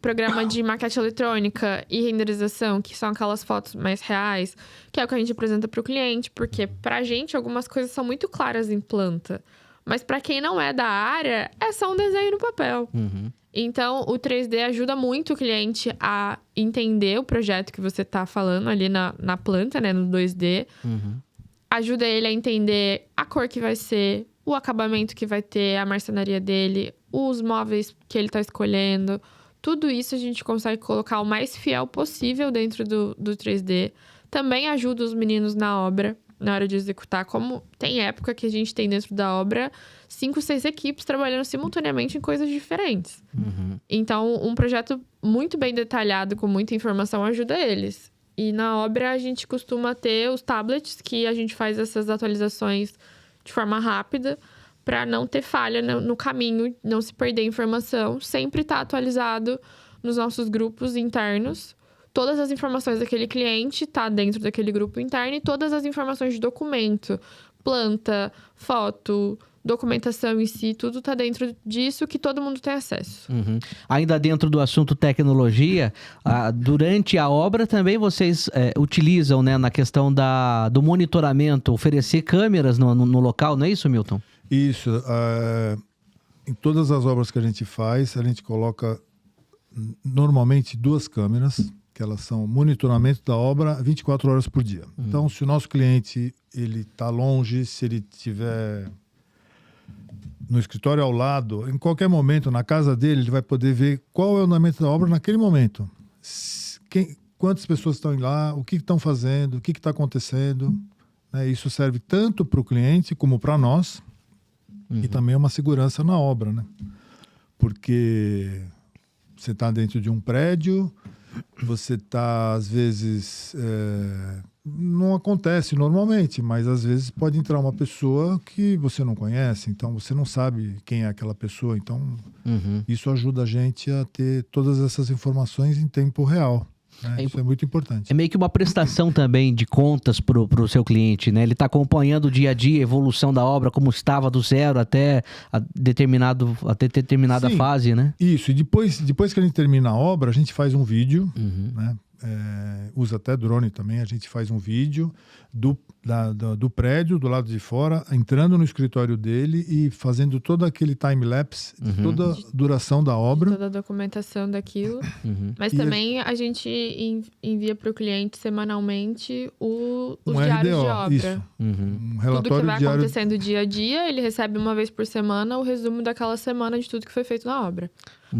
programa de maquete eletrônica e renderização, que são aquelas fotos mais reais, que é o que a gente apresenta para o cliente, porque pra gente algumas coisas são muito claras em planta, mas para quem não é da área, é só um desenho no papel. Então, o 3D ajuda muito o cliente a entender o projeto que você tá falando ali na planta, né, no 2D. ajuda ele a entender a cor que vai ser, o acabamento que vai ter, a marcenaria dele, os móveis que ele tá escolhendo. Tudo isso a gente consegue colocar o mais fiel possível dentro do 3D. Também ajuda os meninos na obra, na hora de executar. Como tem época que a gente tem dentro da obra 5, 6 equipes trabalhando simultaneamente em coisas diferentes. Então, um projeto muito bem detalhado, com muita informação, ajuda eles. E na obra a gente costuma ter os tablets, que a gente faz essas atualizações de forma rápida, para não ter falha no caminho, não se perder informação. Sempre tá atualizado nos nossos grupos internos. Todas as informações daquele cliente tá dentro daquele grupo interno, e todas as informações de documento, planta, foto, documentação em si, tudo tá dentro disso, que todo mundo tem acesso. Ainda dentro do assunto tecnologia, durante a obra também vocês utilizam, né, na questão do monitoramento, oferecer câmeras no local, não é isso, Milton? Isso. Em todas as obras que a gente faz, a gente coloca normalmente 2 câmeras, que elas são monitoramento da obra 24 horas por dia. Então, se o nosso cliente ele tá longe, se ele tiver no escritório ao lado, em qualquer momento, na casa dele, ele vai poder ver qual é o andamento da obra naquele momento. Quantas pessoas estão lá, o que estão fazendo, o que está acontecendo. Né? Isso serve tanto para o cliente como para nós. E também é uma segurança na obra, né? Porque você está dentro de um prédio, você está, às vezes... não acontece normalmente, mas às vezes pode entrar uma pessoa que você não conhece, então você não sabe quem é aquela pessoa. Então, isso ajuda a gente a ter todas essas informações em tempo real. Né? Isso é muito importante. É meio que uma prestação também de contas pro seu cliente, né? Ele está acompanhando o dia a dia, a evolução da obra, como estava do zero até determinada Sim, fase, né? Isso, e depois que a gente termina a obra, a gente faz um vídeo, né? Usa até drone também, a gente faz um vídeo do prédio, do lado de fora, entrando no escritório dele e fazendo todo aquele time-lapse, de toda a duração da obra. Toda a documentação daquilo. Mas também a gente envia para o cliente semanalmente os diários RDO, de obra. Isso. Um relatório tudo que vai diário. acontecendo dia a dia, ele recebe uma vez por semana o resumo daquela semana de tudo que foi feito na obra.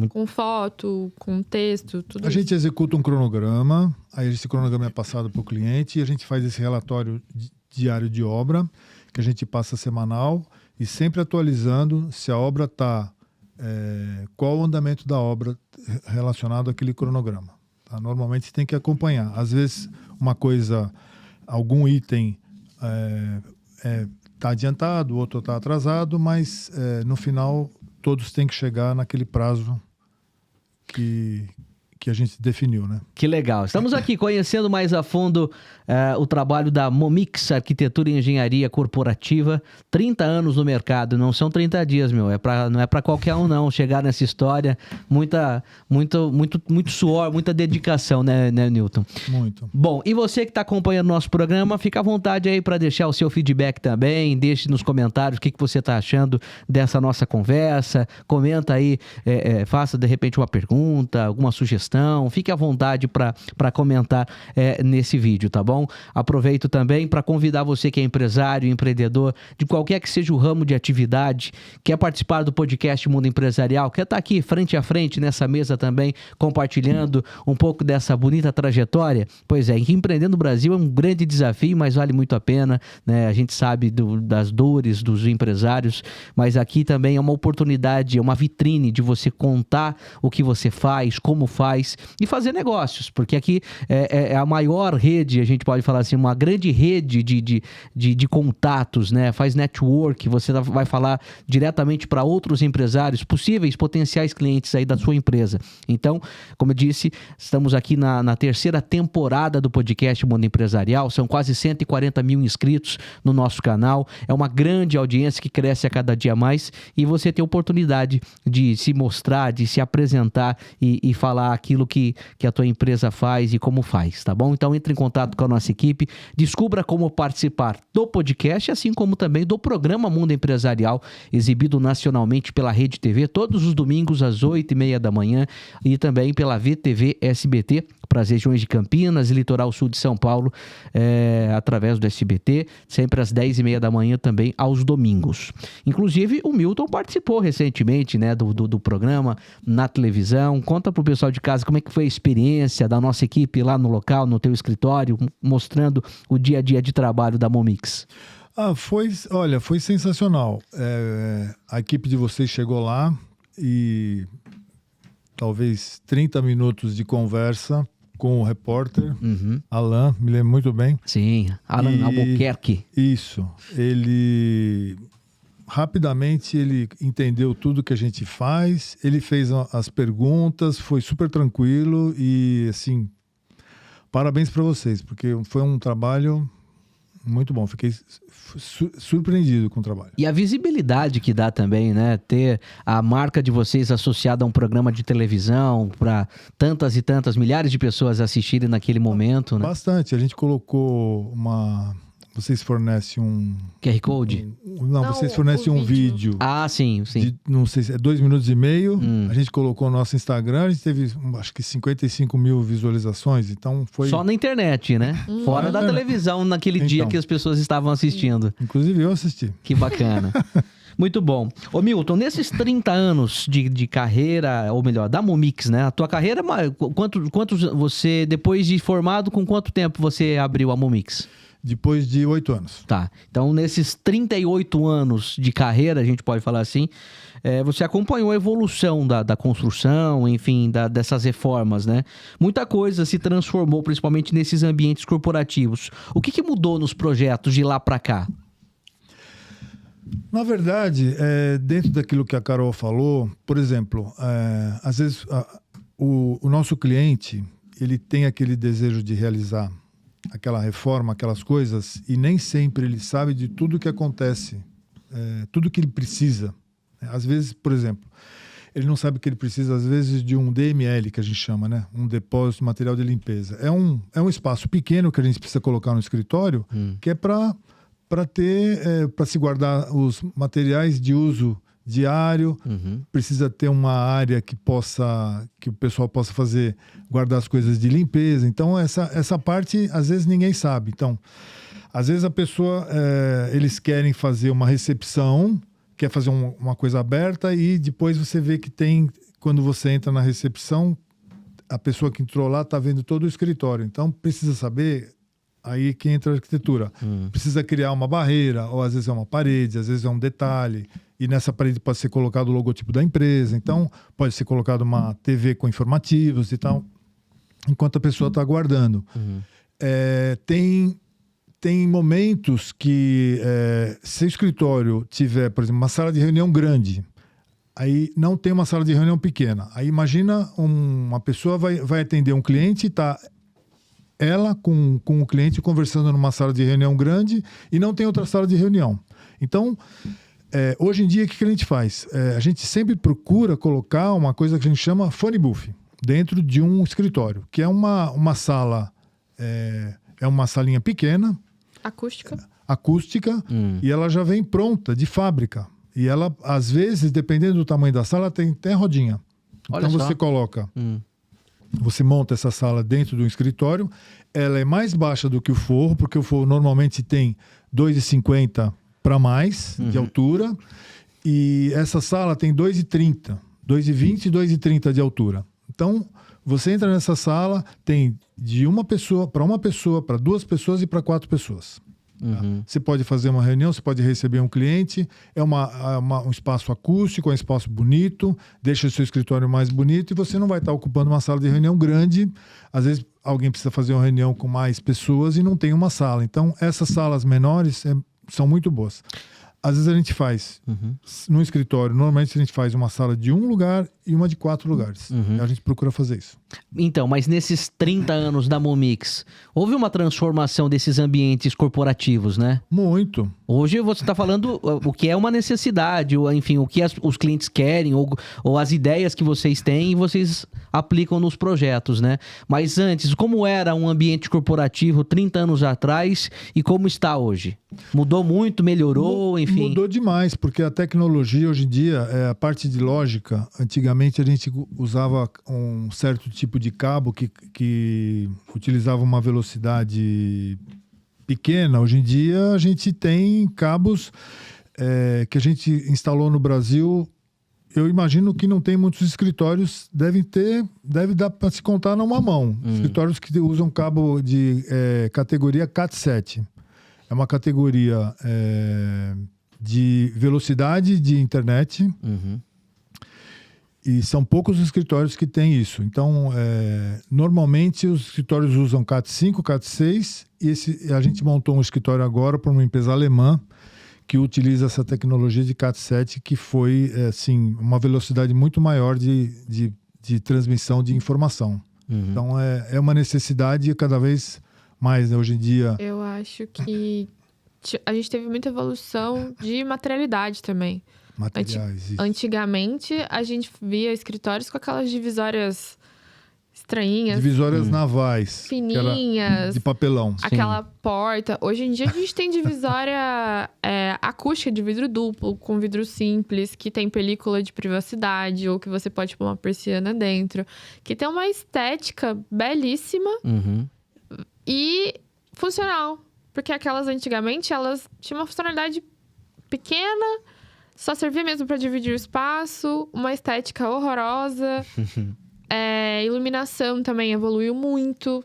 Com foto, com texto, tudo A isso. gente executa um cronograma, aí esse cronograma é passado para o cliente e a gente faz esse relatório diário de obra, que a gente passa semanal e sempre atualizando se a obra está... qual o andamento da obra relacionado àquele cronograma. Tá? Normalmente você tem que acompanhar. Às vezes algum item está adiantado, o outro está atrasado, mas no final todos têm que chegar naquele prazo que a gente definiu, né? Que legal. Estamos aqui conhecendo mais a fundo o trabalho da Momix Arquitetura e Engenharia Corporativa. 30 anos no mercado, não são 30 dias, meu. Não é para qualquer um, não. Chegar nessa história, muito suor, muita dedicação, né, Newton? Muito. Bom, e você que está acompanhando nosso programa, fica à vontade aí para deixar o seu feedback também. Deixe nos comentários o que você está achando dessa nossa conversa. Comenta aí, faça de repente uma pergunta, alguma sugestão. Fique à vontade para comentar nesse vídeo, tá bom? Aproveito também para convidar você que é empresário, empreendedor, de qualquer que seja o ramo de atividade, quer participar do podcast Mundo Empresarial, quer estar aqui frente a frente nessa mesa também, compartilhando um pouco dessa bonita trajetória. Pois é, empreender no Brasil é um grande desafio, mas vale muito a pena, né? A gente sabe das dores dos empresários, mas aqui também é uma oportunidade, é uma vitrine de você contar o que você faz, como faz e fazer negócios, porque aqui é a maior rede, a gente pode falar assim, uma grande rede de contatos, né? Faz network, você vai falar diretamente para outros empresários, possíveis, potenciais clientes aí da sua empresa. Então, como eu disse, estamos aqui na 3ª temporada do podcast Mundo Empresarial, são quase 140 mil inscritos no nosso canal, é uma grande audiência que cresce a cada dia mais e você tem a oportunidade de se mostrar, de se apresentar e falar aqui daquilo que a tua empresa faz e como faz, tá bom? Então entre em contato com a nossa equipe, descubra como participar do podcast, assim como também do programa Mundo Empresarial, exibido nacionalmente pela Rede TV, todos os domingos às 8h30 da manhã e também pela VTV SBT, para as regiões de Campinas e Litoral Sul de São Paulo, através do SBT, sempre às 10h30 da manhã também aos domingos. Inclusive, o Milton participou recentemente, né, do programa na televisão. Conta pro pessoal de casa como é que foi a experiência da nossa equipe lá no local, no teu escritório, mostrando o dia a dia de trabalho da Momix. Foi sensacional. A equipe de vocês chegou lá e talvez 30 minutos de conversa com o repórter, Alan, me lembro muito bem. Sim, Alan Albuquerque. Isso. Ele rapidamente ele entendeu tudo que a gente faz, ele fez as perguntas, foi super tranquilo e, assim, parabéns para vocês, porque foi um trabalho muito bom. Fiquei surpreendido com o trabalho. E a visibilidade que dá também, né? Ter a marca de vocês associada a um programa de televisão para tantas e tantas milhares de pessoas assistirem naquele momento, né? Bastante. A gente colocou Vocês fornecem um... QR Code? Vocês fornecem um vídeo. Ah, sim. Não sei se é 2 minutos e meio. A gente colocou no nosso Instagram, a gente teve acho que 55 mil visualizações, então foi... Só na internet, né? Fora da televisão, naquele dia que as pessoas estavam assistindo. Inclusive eu assisti. Que bacana. Muito bom. Ô Milton, nesses 30 anos de carreira, ou melhor, da Momix, né? A tua carreira, quantos você, depois de formado, com quanto tempo você abriu a Momix? Depois de 8 anos. Tá. Então, nesses 38 anos de carreira, a gente pode falar assim, você acompanhou a evolução da construção, enfim, dessas reformas, né? Muita coisa se transformou, principalmente nesses ambientes corporativos. O que mudou nos projetos de lá para cá? Na verdade, dentro daquilo que a Carol falou, por exemplo, às vezes o nosso cliente, ele tem aquele desejo de realizar aquela reforma, aquelas coisas, e nem sempre ele sabe de tudo que acontece, tudo que ele precisa. Às vezes, por exemplo, ele não sabe que ele precisa, às vezes, de um DML, que a gente chama, né? Um depósito de material de limpeza. É um espaço pequeno que a gente precisa colocar no escritório, que é para se guardar os materiais de uso diário, precisa ter uma área que o pessoal possa guardar as coisas de limpeza. Então, essa parte, às vezes, ninguém sabe. Então, às vezes a pessoa, eles querem fazer uma recepção, quer fazer uma coisa aberta e depois você vê que quando você entra na recepção, a pessoa que entrou lá está vendo todo o escritório. Então, precisa saber... Aí que entra a arquitetura. Precisa criar uma barreira, ou às vezes é uma parede, às vezes é um detalhe. E nessa parede pode ser colocado o logotipo da empresa. Então, pode ser colocado uma TV com informativos e tal, enquanto a pessoa está aguardando. Tem momentos que, se o escritório tiver, por exemplo, uma sala de reunião grande, aí não tem uma sala de reunião pequena. Aí imagina uma pessoa vai atender um cliente e está... ela com o cliente conversando numa sala de reunião grande e não tem outra sala de reunião. Então, hoje em dia, o que a gente faz? A gente sempre procura colocar uma coisa que a gente chama phone booth dentro de um escritório, que é uma sala, uma salinha pequena. Acústica. E ela já vem pronta, de fábrica. E ela, às vezes, dependendo do tamanho da sala, tem até rodinha. Olha então só. Você coloca... Você monta essa sala dentro do escritório, ela é mais baixa do que o forro, porque o forro normalmente tem 2,50 para mais de altura, e essa sala tem 2,30, 2,20 e 2,30 de altura. Então, você entra nessa sala, tem de uma pessoa, para 2 pessoas e para 4 pessoas. Você pode fazer uma reunião, você pode receber um cliente, é um espaço acústico, é um espaço bonito, deixa o seu escritório mais bonito e você não vai estar ocupando uma sala de reunião grande. Às vezes alguém precisa fazer uma reunião com mais pessoas e não tem uma sala. Então, essas salas menores são muito boas. Às vezes a gente faz, no escritório, normalmente a gente faz uma sala de um lugar e uma de 4 lugares. A gente procura fazer isso. Então, mas nesses 30 anos da Momix, houve uma transformação desses ambientes corporativos, né? Muito. Hoje você está falando o que é uma necessidade, ou enfim, o que os clientes querem, ou as ideias que vocês têm e vocês aplicam nos projetos, né? Mas antes, como era um ambiente corporativo 30 anos atrás e como está hoje? Mudou muito, melhorou, enfim? Mudou demais, porque a tecnologia hoje em dia, a parte de lógica, antigamente a gente usava um certo tipo de cabo que utilizava uma velocidade pequena. Hoje em dia a gente tem cabos que a gente instalou no Brasil. Eu imagino que não tem muitos escritórios, deve dar para se contar numa mão. Escritórios que usam cabo de categoria Cat7. É uma categoria de velocidade de internet. E são poucos os escritórios que têm isso. Então, normalmente os escritórios usam Cat5, Cat6. E a gente montou um escritório agora para uma empresa alemã que utiliza essa tecnologia de Cat7, que foi assim, uma velocidade muito maior de transmissão de informação. Então, é uma necessidade cada vez mais, né, hoje em dia. Eu acho que a gente teve muita evolução de materialidade também. Materiais. Antigamente, a gente via escritórios com aquelas divisórias estranhinhas. Divisórias navais. Fininhas. De papelão. Aquela porta. Hoje em dia, a gente tem divisória acústica de vidro duplo, com vidro simples, que tem película de privacidade, ou que você pode pôr uma persiana dentro. Que tem uma estética belíssima e funcional. Porque aquelas antigamente, elas tinham uma funcionalidade pequena, só servia mesmo para dividir o espaço, uma estética horrorosa. Iluminação também evoluiu muito.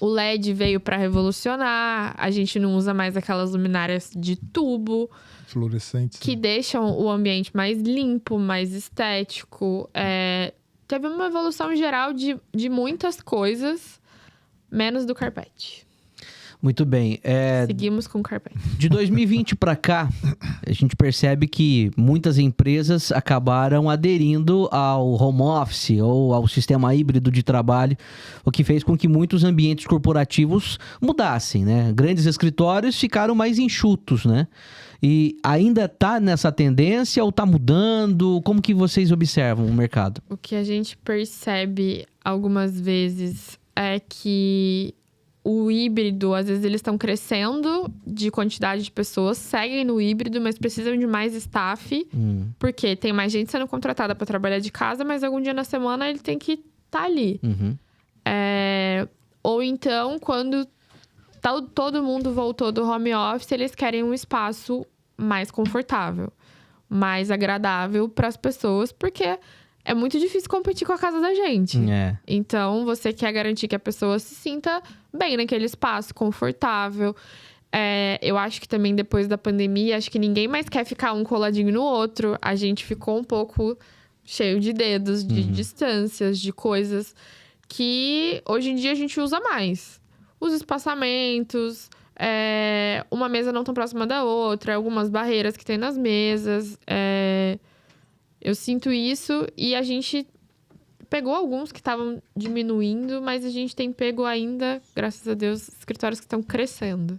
O LED veio para revolucionar. A gente não usa mais aquelas luminárias de tubo. Fluorescentes. Que deixam o ambiente mais limpo, mais estético. Teve uma evolução geral de muitas coisas, menos do carpete. Muito bem. Seguimos com o carpete. De 2020 para cá, a gente percebe que muitas empresas acabaram aderindo ao home office ou ao sistema híbrido de trabalho, o que fez com que muitos ambientes corporativos mudassem, né? Grandes escritórios ficaram mais enxutos, né? E ainda está nessa tendência ou está mudando? Como que vocês observam o mercado? O que a gente percebe algumas vezes é que o híbrido, às vezes eles estão crescendo de quantidade de pessoas, seguem no híbrido, mas precisam de mais staff, porque tem mais gente sendo contratada para trabalhar de casa, mas algum dia na semana ele tem que estar ali. Ou então, quando todo mundo voltou do home office, eles querem um espaço mais confortável, mais agradável para as pessoas, porque é muito difícil competir com a casa da gente. Então, você quer garantir que a pessoa se sinta bem naquele espaço, confortável. Eu acho que também depois da pandemia, acho que ninguém mais quer ficar um coladinho no outro. A gente ficou um pouco cheio de dedos, de distâncias, de coisas que hoje em dia a gente usa mais. Os espaçamentos, uma mesa não tão próxima da outra, algumas barreiras que tem nas mesas. Eu sinto isso e a gente pegou alguns que estavam diminuindo, mas a gente tem pego ainda, graças a Deus, escritórios que estão crescendo.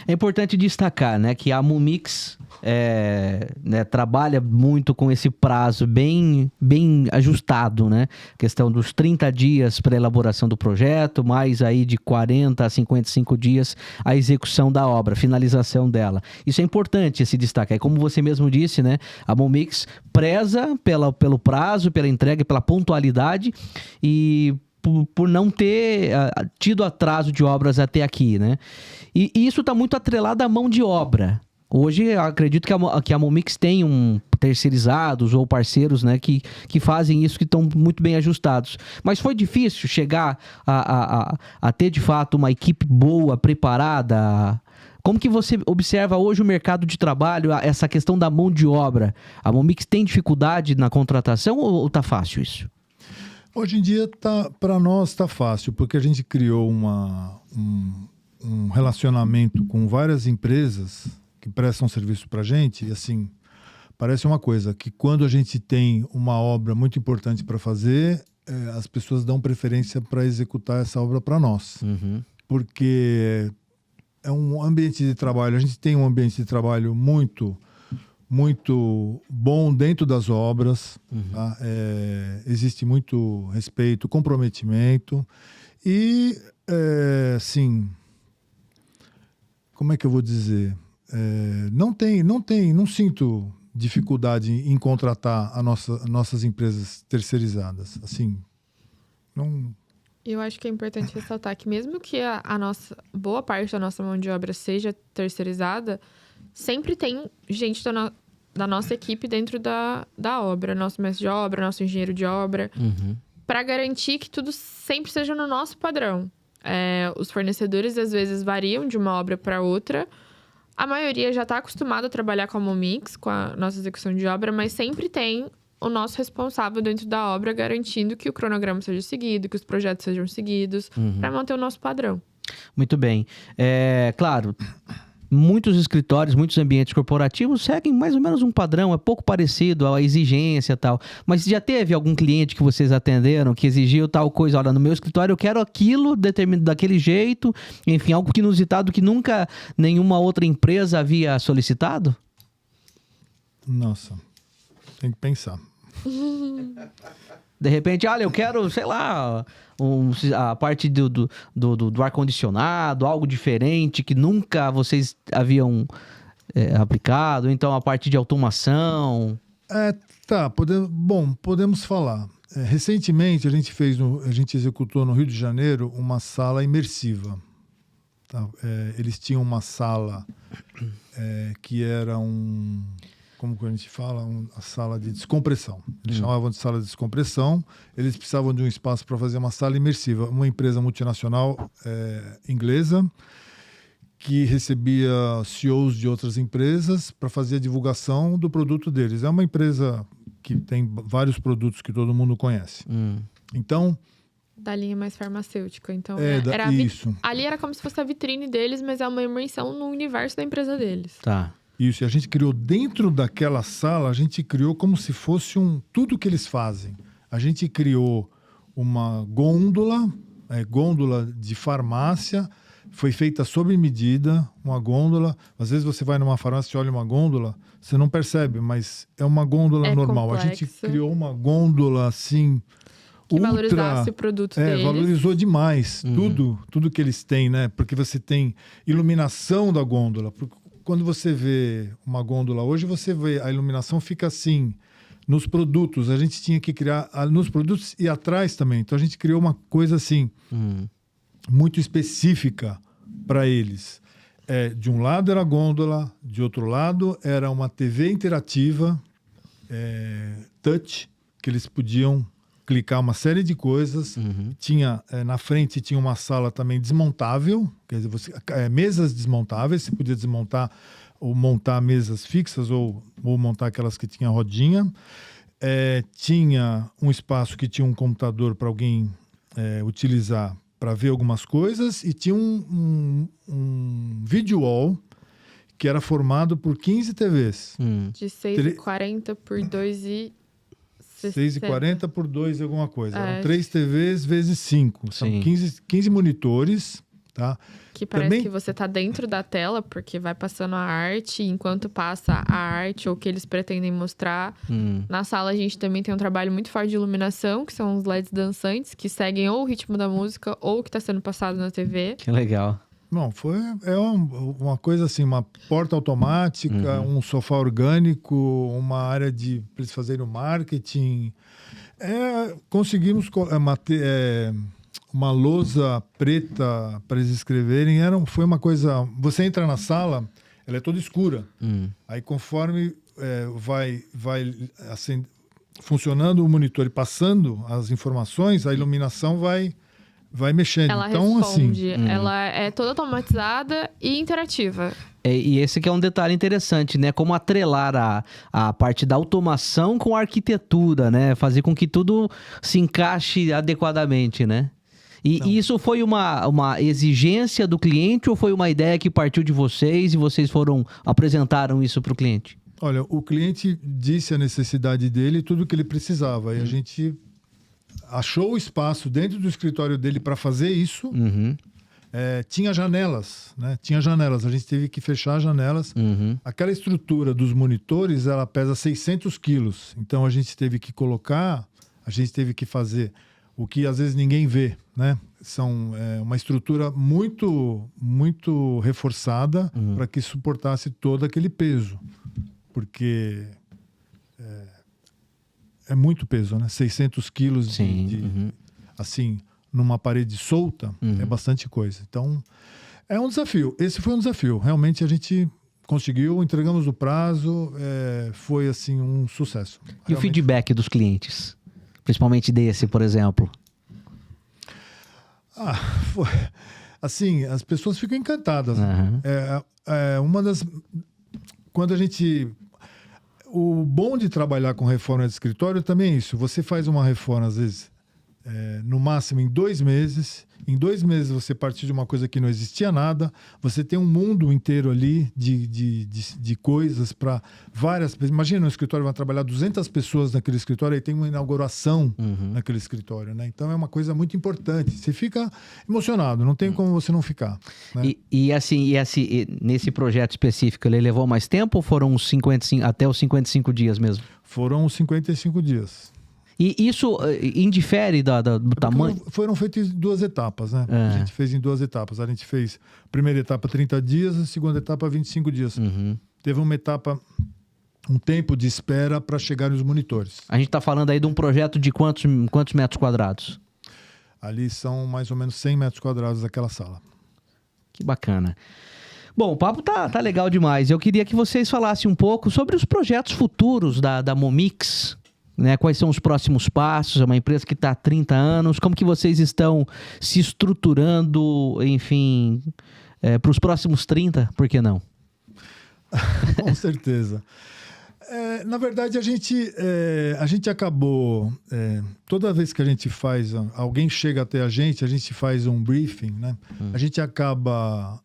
É importante destacar, né, que a Momix trabalha muito com esse prazo bem ajustado, né? Questão dos 30 dias para a elaboração do projeto, mais aí de 40 a 55 dias a execução da obra, finalização dela. Isso é importante esse destaque. Como você mesmo disse, né, a Momix preza pelo prazo, pela entrega, pela pontualidade e por não ter tido atraso de obras até aqui, né? E isso está muito atrelado à mão de obra. Hoje, eu acredito que a Momix tem terceirizados ou parceiros, né, que fazem isso, que estão muito bem ajustados. Mas foi difícil chegar a ter, de fato, uma equipe boa, preparada? Como que você observa hoje o mercado de trabalho, essa questão da mão de obra? A Momix tem dificuldade na contratação ou está fácil isso? Hoje em dia, para nós, está fácil, porque a gente criou um relacionamento com várias empresas que prestam serviço para a gente. E assim, parece uma coisa, que quando a gente tem uma obra muito importante para fazer, as pessoas dão preferência para executar essa obra para nós. Porque é um ambiente de trabalho, a gente tem um ambiente de trabalho muito bom dentro das obras, tá? Existe muito respeito, comprometimento e, assim, como é que eu vou dizer? Não sinto dificuldade em contratar nossas empresas terceirizadas, assim, não... Eu acho que é importante ressaltar que mesmo que a nossa boa parte da nossa mão de obra seja terceirizada, sempre tem gente da nossa equipe dentro da obra, nosso mestre de obra, nosso engenheiro de obra, para garantir que tudo sempre seja no nosso padrão. Os fornecedores às vezes variam de uma obra para outra. A maioria já está acostumada a trabalhar com a Momix, com a nossa execução de obra, mas sempre tem o nosso responsável dentro da obra garantindo que o cronograma seja seguido, que os projetos sejam seguidos, para manter o nosso padrão. Muito bem. Claro, muitos escritórios, muitos ambientes corporativos seguem mais ou menos um padrão, é pouco parecido à exigência e tal. Mas já teve algum cliente que vocês atenderam que exigiu tal coisa? Olha, no meu escritório eu quero aquilo determinado daquele jeito, enfim, algo inusitado que nunca nenhuma outra empresa havia solicitado? Nossa, tem que pensar. De repente, olha, eu quero, sei lá, a parte do ar-condicionado, algo diferente que nunca vocês haviam aplicado. Então, a parte de automação. Podemos falar. Recentemente, a gente executou no Rio de Janeiro uma sala imersiva. Tá? Eles tinham uma sala que era como que a gente fala, a sala de descompressão. Eles chamavam de sala de descompressão. Eles precisavam de um espaço para fazer uma sala imersiva. Uma empresa multinacional inglesa que recebia CEOs de outras empresas para fazer a divulgação do produto deles. É uma empresa que tem vários produtos que todo mundo conhece. Então... Da linha mais farmacêutica. Então, isso. Ali era como se fosse a vitrine deles, mas é uma imersão no universo da empresa deles. Tá. Isso, e a gente criou dentro daquela sala, a gente criou como se fosse tudo que eles fazem. A gente criou uma gôndola de farmácia, foi feita sob medida, uma gôndola. Às vezes você vai numa farmácia e olha uma gôndola, você não percebe, mas é uma gôndola normal. Complexo. A gente criou uma gôndola assim... Que valorizasse o produto deles. Valorizou demais tudo que eles têm, né? Porque você tem iluminação da gôndola. Quando você vê uma gôndola hoje, você vê a iluminação fica assim. Nos produtos, a gente tinha que criar nos produtos e atrás também. Então a gente criou uma coisa assim, muito específica para eles. De um lado era a gôndola, de outro lado era uma TV interativa, touch, que eles podiam clicar uma série de coisas. Tinha na frente tinha uma sala também desmontável, quer dizer, mesas desmontáveis, você podia desmontar ou montar mesas fixas ou montar aquelas que tinha rodinha. Tinha um espaço que tinha um computador para alguém utilizar para ver algumas coisas, e tinha um video wall que era formado por 15 TVs. De 6,40 por 2,60. 6,40 por 2 alguma coisa. Eram 3 TVs vezes 5. São 15 monitores, tá? Que parece que você tá dentro da tela, porque vai passando a arte, enquanto passa a arte ou o que eles pretendem mostrar. Na sala a gente também tem um trabalho muito forte de iluminação, que são os LEDs dançantes, que seguem ou o ritmo da música ou o que tá sendo passado na TV. Que legal. Não, uma coisa assim, uma porta automática, um sofá orgânico, uma área para eles fazerem o marketing. Conseguimos uma lousa preta para eles escreverem. Foi uma coisa... Você entra na sala, ela é toda escura. Aí conforme vai assim, funcionando o monitor e passando as informações, a iluminação vai mexendo. Ela então, responde. Assim, ela é toda automatizada e interativa. E esse que é um detalhe interessante, né? Como atrelar a parte da automação com a arquitetura, né? Fazer com que tudo se encaixe adequadamente, né? E isso foi uma exigência do cliente ou foi uma ideia que partiu de vocês e vocês apresentaram isso para o cliente? Olha, o cliente disse a necessidade dele e tudo que ele precisava. E a gente achou o espaço dentro do escritório dele para fazer isso. Tinha janelas, né? Tinha janelas. A gente teve que fechar as janelas. Aquela estrutura dos monitores, ela pesa 600 quilos. Então, a gente teve que fazer o que às vezes ninguém vê, né? São uma estrutura muito, muito reforçada para que suportasse todo aquele peso. Porque é muito peso, né? 600 quilos assim, numa parede solta, é bastante coisa. Então, é um desafio. Esse foi um desafio. Realmente, a gente conseguiu, entregamos o prazo, foi, assim, um sucesso. E o feedback dos clientes? Principalmente desse, por exemplo? Foi. Assim, as pessoas ficam encantadas. Uma das... Quando a gente... O bom de trabalhar com reforma de escritório também é isso. Você faz uma reforma, às vezes, no máximo em 2 meses. Em 2 meses você partiu de uma coisa que não existia nada. Você tem um mundo inteiro ali de coisas para várias pessoas. Imagina, no escritório vai trabalhar 200 pessoas naquele escritório e tem uma inauguração naquele escritório, né? Então é uma coisa muito importante. Você fica emocionado, não tem como você não ficar. Né? E nesse projeto específico, ele levou mais tempo ou foram até os 55 dias mesmo? Foram os 55 dias. E isso indifere do tamanho? Foram feitas em 2 etapas, né? A gente fez em 2 etapas. A gente fez a primeira etapa 30 dias, a segunda etapa 25 dias. Teve uma etapa, um tempo de espera para chegarem os monitores. A gente está falando aí de um projeto de quantos metros quadrados? Ali são mais ou menos 100 metros quadrados aquela sala. Que bacana. Bom, o papo tá legal demais. Eu queria que vocês falassem um pouco sobre os projetos futuros da Momix. Né? Quais são os próximos passos? É uma empresa que está há 30 anos. Como que vocês estão se estruturando, enfim, para os próximos 30? Por que não? Com certeza. Na verdade, a gente acabou... toda vez que a gente faz... Alguém chega até a gente faz um briefing, né? A gente acaba...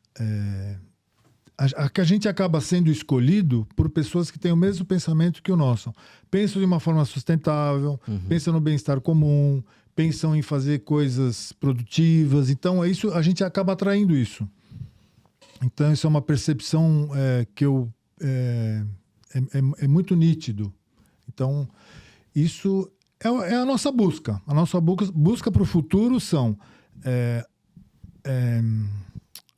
A gente acaba sendo escolhido por pessoas que têm o mesmo pensamento que o nosso. Pensam de uma forma sustentável, pensam no bem-estar comum, pensam em fazer coisas produtivas. Então, isso, a gente acaba atraindo isso. Então, isso é uma percepção que é muito nítido. Então, isso é a nossa busca. A nossa busca para o futuro são...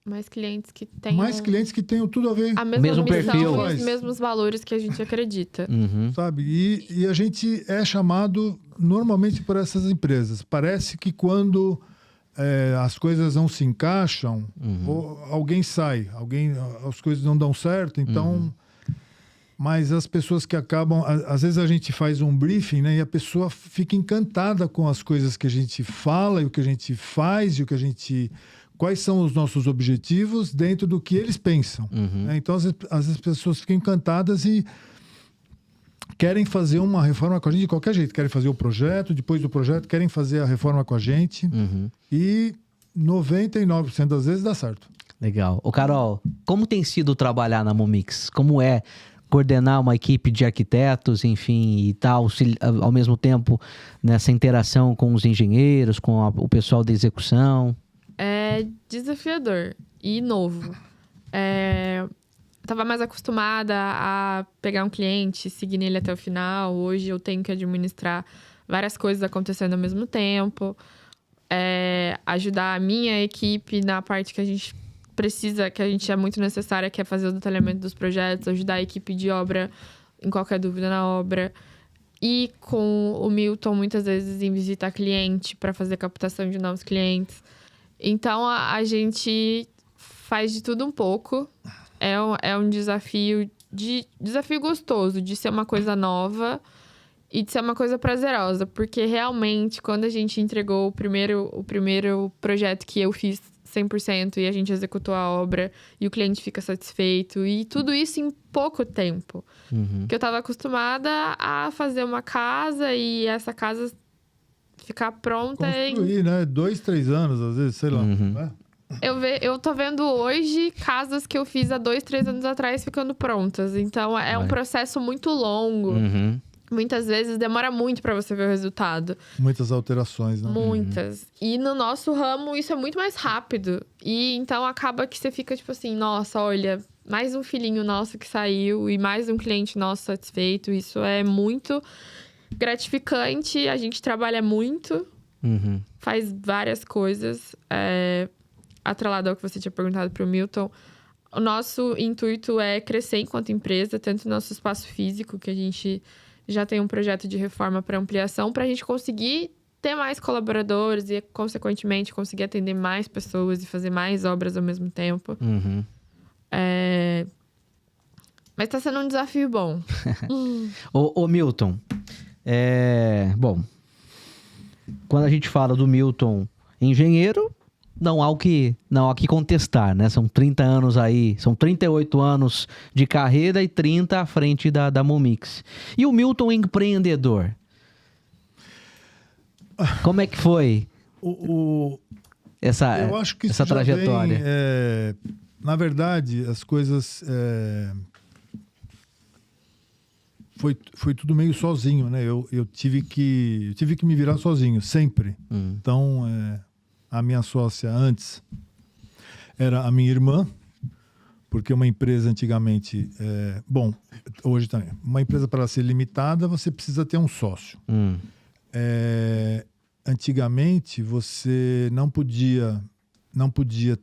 Mais clientes que tenham tudo a ver. A mesma mesmo missão perfil. E os mesmos valores que a gente acredita. Sabe? E a gente é chamado normalmente por essas empresas. Parece que quando as coisas não se encaixam, ou alguém sai, as coisas não dão certo, então... Mas as pessoas que acabam... Às vezes a gente faz um briefing, né? E a pessoa fica encantada com as coisas que a gente fala, e o que a gente faz, e o que a gente... Quais são os nossos objetivos dentro do que eles pensam. Né? Então, às vezes as pessoas ficam encantadas e querem fazer uma reforma com a gente de qualquer jeito. Querem fazer o projeto, depois do projeto, querem fazer a reforma com a gente. E 99% das vezes dá certo. Legal. Ô, Carol, como tem sido trabalhar na Momix? Como é coordenar uma equipe de arquitetos, enfim, e tal, ao mesmo tempo nessa interação com os engenheiros, com o pessoal da execução? É desafiador e novo. Estava mais acostumada a pegar um cliente, seguir nele até o final. Hoje eu tenho que administrar várias coisas acontecendo ao mesmo tempo. Ajudar a minha equipe na parte que a gente precisa, que a gente é muito necessária, que é fazer o detalhamento dos projetos, ajudar a equipe de obra em qualquer dúvida na obra. E com o Milton, muitas vezes, em visitar cliente para fazer captação de novos clientes. Então, a gente faz de tudo um pouco. É um desafio gostoso, de ser uma coisa nova e de ser uma coisa prazerosa. Porque, realmente, quando a gente entregou o primeiro projeto que eu fiz 100% e a gente executou a obra e o cliente fica satisfeito. E tudo isso em pouco tempo. Porque eu estava acostumada a fazer uma casa e essa casa... ficar pronta construir, né? 2, 3 anos, às vezes, sei lá. Né? eu tô vendo hoje casas que eu fiz há 2, 3 anos atrás ficando prontas. Então, é um processo muito longo. Muitas vezes demora muito pra você ver o resultado. Muitas alterações, né? Muitas. E no nosso ramo, isso é muito mais rápido. E então, acaba que você fica tipo assim, nossa, olha, mais um filhinho nosso que saiu e mais um cliente nosso satisfeito. Isso é muito gratificante. A gente trabalha muito, faz várias coisas. Atrelado ao que você tinha perguntado pro Milton, o nosso intuito é crescer enquanto empresa, tanto no nosso espaço físico, que a gente já tem um projeto de reforma para ampliação, para a gente conseguir ter mais colaboradores e, consequentemente, conseguir atender mais pessoas e fazer mais obras ao mesmo tempo. Mas tá sendo um desafio bom. Ô Milton, bom, quando a gente fala do Milton engenheiro, não há o que contestar, né? São 30 anos aí, são 38 anos de carreira e 30 à frente da Momix. E o empreendedor? Como é que foi essa trajetória? Na verdade, as coisas... Foi tudo meio sozinho, né? Eu tive que me virar sozinho, sempre. Então... A minha sócia antes era a minha irmã, porque uma empresa antigamente... hoje também. Uma empresa, para ser limitada, você precisa ter um sócio. Antigamente, você não podia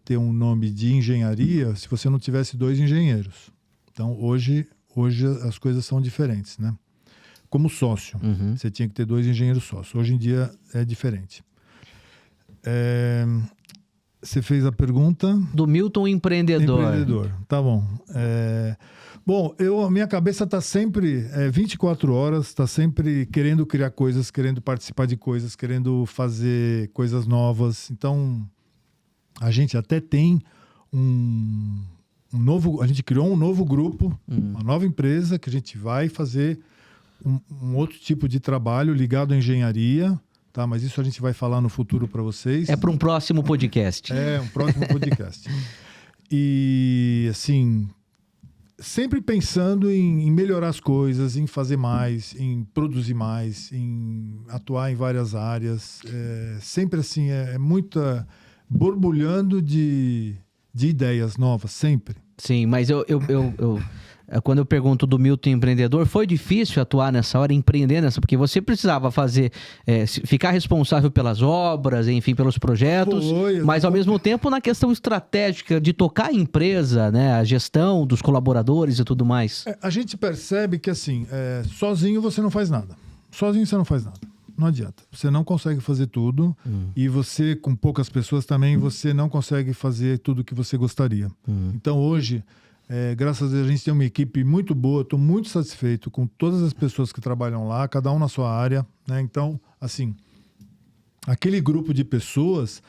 ter um nome de engenharia se você não tivesse 2 engenheiros. Então, hoje as coisas são diferentes, né? Como sócio, você tinha que ter 2 engenheiros sócios. Hoje em dia é diferente. Você fez a pergunta... Do Milton empreendedor. Tá bom. A minha cabeça está sempre 24 horas, está sempre querendo criar coisas, querendo participar de coisas, querendo fazer coisas novas. Então, a gente até tem a gente criou um novo grupo, uma nova empresa que a gente vai fazer um outro tipo de trabalho ligado à engenharia. Tá, mas isso a gente vai falar no futuro para vocês. É para um próximo podcast. Um próximo podcast. E, assim, sempre pensando em melhorar as coisas, em fazer mais, em produzir mais, em atuar em várias áreas. Sempre assim, muita... borbulhando de ideias novas, sempre. Sim, mas quando eu pergunto do Milton empreendedor, foi difícil atuar nessa hora, empreender nessa, porque você precisava ficar responsável pelas obras, enfim, pelos projetos, mas ao mesmo tempo na questão estratégica de tocar a empresa, né, a gestão dos colaboradores e tudo mais. A gente percebe que assim, sozinho você não faz nada. Sozinho você não faz nada. Não adianta. Você não consegue fazer tudo e você, com poucas pessoas também, você não consegue fazer tudo o que você gostaria. Então hoje... graças a Deus, a gente tem uma equipe muito boa. Estou muito satisfeito com todas as pessoas que trabalham lá, cada um na sua área, né? Então, assim, aquele grupo de pessoas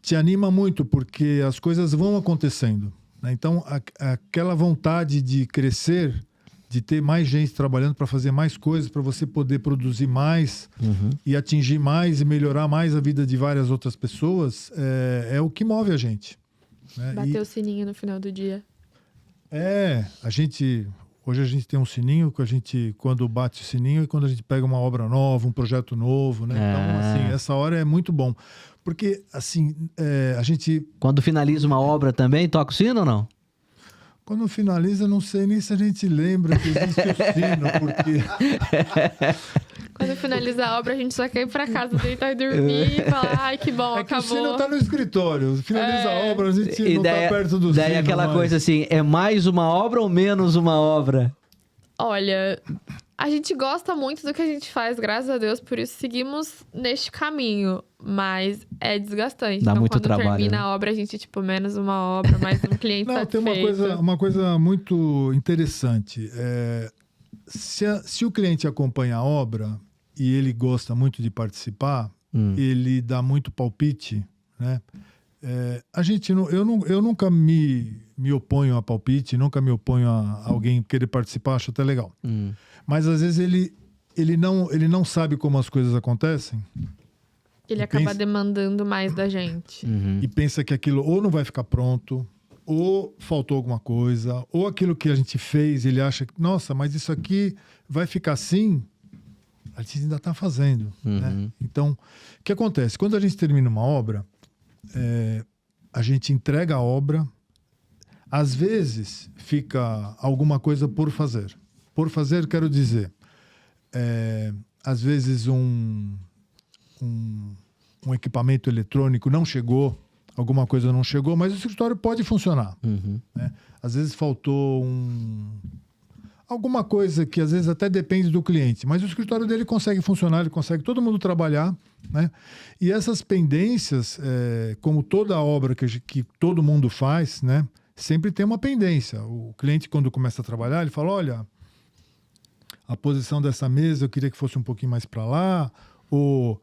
te anima muito, porque as coisas vão acontecendo, né? Então, aquela vontade de crescer, de ter mais gente trabalhando para fazer mais coisas, para você poder produzir mais e atingir mais e melhorar mais a vida de várias outras pessoas, é o que move a gente. Bater o sininho no final do dia. Hoje a gente tem um sininho que a gente, quando bate o sininho, é quando a gente pega uma obra nova, um projeto novo, né? Então, assim, essa hora é muito bom. Porque, assim, a gente... Quando finaliza uma obra também, toca o sino ou não? Quando finaliza, não sei nem se a gente lembra que existe o sino, porque... Quando finaliza a obra, a gente só quer ir pra casa, deitar e dormir e falar, ai, que bom, acabou. Que o sino tá no escritório. Finaliza a obra, a gente não tá perto do sino. Daí aquela coisa assim, é mais uma obra ou menos uma obra? Olha, a gente gosta muito do que a gente faz, graças a Deus, por isso seguimos neste caminho. Mas é desgastante. Dá então, muito quando trabalho, termina né? a obra, a gente, menos uma obra, mais um cliente satisfeito. Tem uma coisa muito interessante. Se o cliente acompanha a obra e ele gosta muito de participar, ele dá muito palpite, né? Eu nunca me oponho a palpite, nunca me oponho a alguém querer participar, acho até legal. Mas às vezes ele não sabe como as coisas acontecem Ele acaba demandando mais da gente. E pensa que aquilo ou não vai ficar pronto, ou faltou alguma coisa, ou aquilo que a gente fez, ele acha que, nossa, mas isso aqui vai ficar assim, a gente ainda está fazendo. Né? Então, o que acontece? Quando a gente termina uma obra, a gente entrega a obra, às vezes fica alguma coisa por fazer. Por fazer, quero dizer, às vezes um equipamento eletrônico não chegou, alguma coisa não chegou, mas o escritório pode funcionar. Né? Às vezes faltou alguma coisa que às vezes até depende do cliente, mas o escritório dele consegue funcionar, ele consegue todo mundo trabalhar. Né? E essas pendências, como toda obra que todo mundo faz, né? Sempre tem uma pendência. O cliente, quando começa a trabalhar, ele fala, olha, a posição dessa mesa eu queria que fosse um pouquinho mais para lá, ou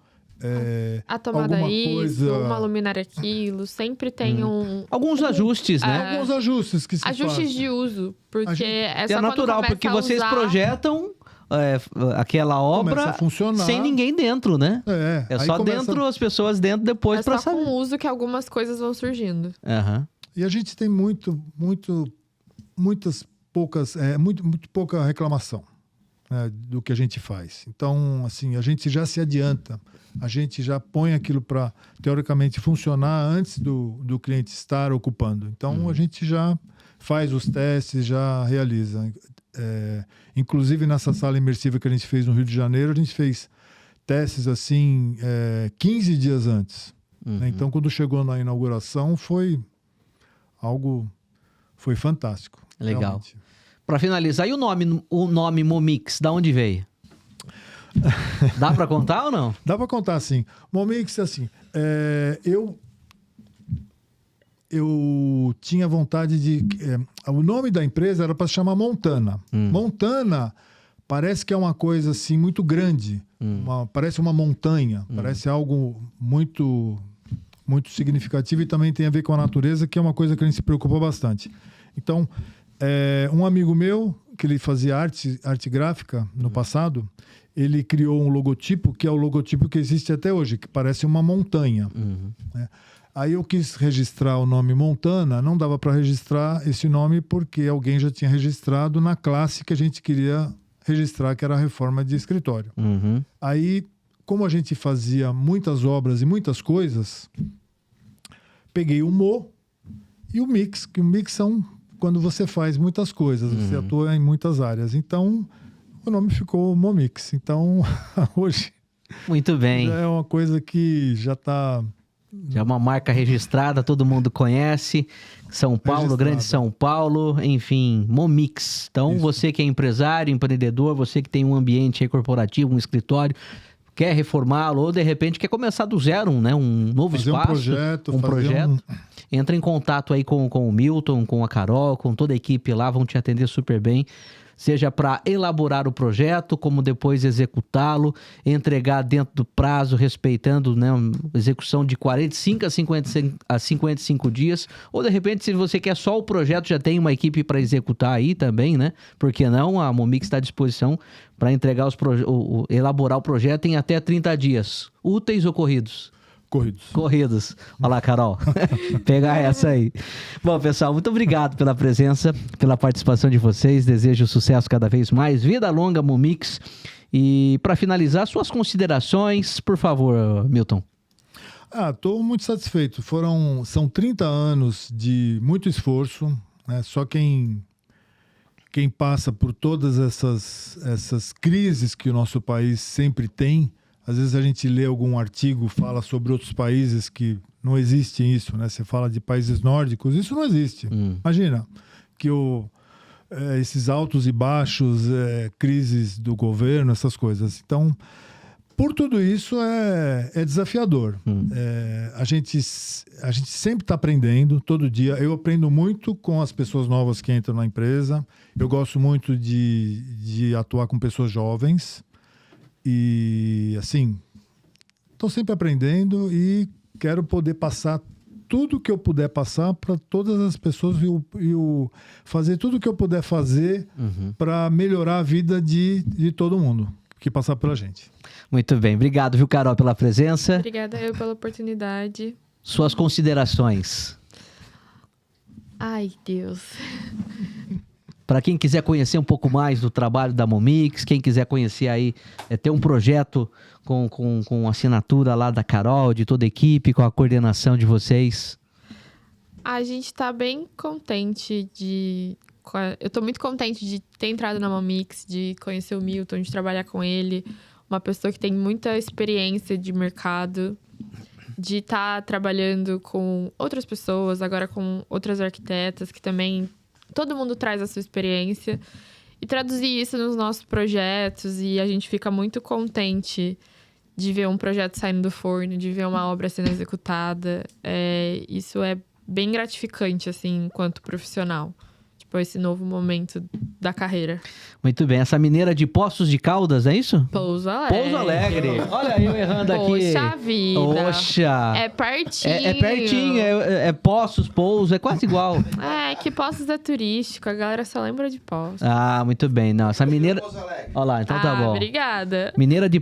a tomada isso, uma luminária aquilo, sempre tem alguns ajustes, né? Alguns ajustes que se ajustes de uso, porque é só natural, porque vocês projetam aquela obra sem ninguém dentro, né? É só dentro, as pessoas dentro depois para saber. É só com o uso que algumas coisas vão surgindo. E a gente tem muito pouca reclamação. Né, do que a gente faz. Então, assim, a gente já se adianta, a gente já põe aquilo para, teoricamente, funcionar antes do cliente estar ocupando. Então, a gente já faz os testes, já realiza. Inclusive, nessa sala imersiva que a gente fez no Rio de Janeiro, a gente fez testes, assim, 15 dias antes. Né? Então, quando chegou na inauguração, foi fantástico. Legal. Realmente. Para finalizar, e o nome Momix, da onde veio? Dá para contar ou não? Dá para contar, sim. Momix, assim, eu tinha vontade de... o nome da empresa era para se chamar Montana. Montana parece que é uma coisa, assim, muito grande. Parece uma montanha. Parece algo muito, muito significativo e também tem a ver com a natureza, que é uma coisa que a gente se preocupa bastante. Então... um amigo meu, que ele fazia arte gráfica no passado, ele criou um logotipo, que é o logotipo que existe até hoje, que parece uma montanha. Né? Aí eu quis registrar o nome Montana, não dava para registrar esse nome porque alguém já tinha registrado na classe que a gente queria registrar, que era a reforma de escritório. Aí, como a gente fazia muitas obras e muitas coisas, peguei o Mo e o Mix, que o Mix são... quando você faz muitas coisas, você atua em muitas áreas. Então, o nome ficou Momix. Então, hoje... Muito bem. Já é uma coisa que já está... Já é uma marca registrada, todo mundo conhece. São Paulo, Grande São Paulo, enfim, Momix. Então, você que é empresário, empreendedor, você que tem um ambiente aí corporativo, um escritório, quer reformá-lo ou, de repente, quer começar do zero, né? Um novo espaço. Um projeto. Entra em contato aí com o Milton, com a Carol, com toda a equipe lá, vão te atender super bem. Seja para elaborar o projeto, como depois executá-lo, entregar dentro do prazo, respeitando, né, execução de 45 a 55 dias. Ou, de repente, se você quer só o projeto, já tem uma equipe para executar aí também, né? Por que não? A Momix está à disposição para entregar elaborar o projeto em até 30 dias. Úteis ou corridos? Corridos. Olha lá, Carol. Pegar essa aí. Bom, pessoal, muito obrigado pela presença, pela participação de vocês. Desejo sucesso cada vez mais. Vida longa, Momix. E para finalizar, suas considerações, por favor, Milton. Estou muito satisfeito. São 30 anos de muito esforço. Né? Só quem passa por todas essas crises que o nosso país sempre tem. Às vezes a gente lê algum artigo, fala sobre outros países que não existe isso, né? Você fala de países nórdicos, isso não existe. Imagina que esses altos e baixos, crises do governo, essas coisas. Então, por tudo isso, é desafiador. A gente sempre está aprendendo, todo dia. Eu aprendo muito com as pessoas novas que entram na empresa. Eu gosto muito de atuar com pessoas jovens. E, assim, estou sempre aprendendo e quero poder passar tudo que eu puder passar para todas as pessoas fazer tudo que eu puder fazer para melhorar a vida de todo mundo. que passar pela gente. Muito bem. Obrigado, viu, Carol, pela presença. Obrigada eu pela oportunidade. Suas considerações. Ai, Deus. Para quem quiser conhecer um pouco mais do trabalho da Momix, quem quiser conhecer aí, ter um projeto com assinatura lá da Carol, de toda a equipe, com a coordenação de vocês. A gente tá bem contente eu tô muito contente de ter entrado na Momix, de conhecer o Milton, de trabalhar com ele. Uma pessoa que tem muita experiência de mercado, de estar trabalhando com outras pessoas, agora com outras arquitetas, que também todo mundo traz a sua experiência. E traduzir isso nos nossos projetos, e a gente fica muito contente de ver um projeto saindo do forno, de ver uma obra sendo executada. Isso é bem gratificante, assim, enquanto profissional. Tipo, esse novo momento da carreira. Muito bem. Essa mineira de Poços de Caldas, é isso? Pouso Alegre. Pouso Alegre. Olha eu errando aqui. Poxa vida. Poxa. É pertinho. É pertinho. É Poços, Pouso. É quase igual. Que Poços é turístico. A galera só lembra de Poços. Ah, muito bem. Não, essa mineira... Olha lá, então tá bom. Obrigada. Mineira de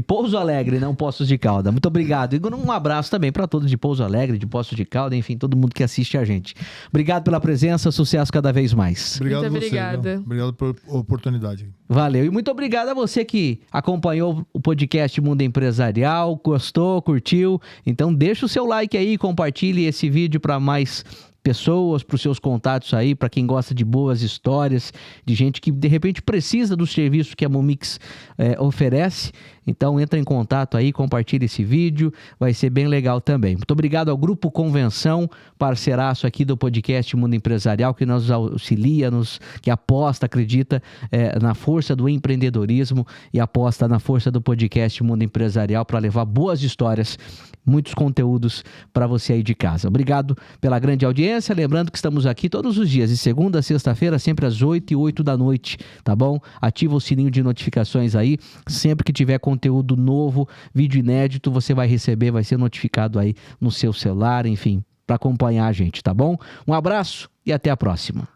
Pouso Alegre, não Poços de Caldas. Muito obrigado. E um abraço também para todos de Pouso Alegre, de Poços de Caldas, enfim, todo mundo que assiste a gente. Obrigado pela presença. Sucesso cada vez mais. Obrigado muito a você. Obrigada. Obrigado pela oportunidade. Valeu. E muito obrigado a você que acompanhou o podcast Mundo Empresarial, gostou, curtiu. Então deixa o seu like aí, compartilhe esse vídeo para mais pessoas, para os seus contatos aí, para quem gosta de boas histórias, de gente que de repente precisa do serviço que a Momix oferece. Então entra em contato aí, compartilha esse vídeo, vai ser bem legal também. Muito obrigado ao Grupo Convenção, parceiraço aqui do podcast Mundo Empresarial, que nos auxilia, que aposta, acredita na força do empreendedorismo e aposta na força do podcast Mundo Empresarial para levar boas histórias, muitos conteúdos para você aí de casa. Obrigado pela grande audiência. Lembrando que estamos aqui todos os dias, de segunda a sexta-feira, sempre às 8 e 8 da noite, tá bom? Ativa o sininho de notificações aí. Sempre que tiver conteúdo novo, vídeo inédito, você vai receber, vai ser notificado aí no seu celular, enfim, para acompanhar a gente, tá bom? Um abraço e até a próxima.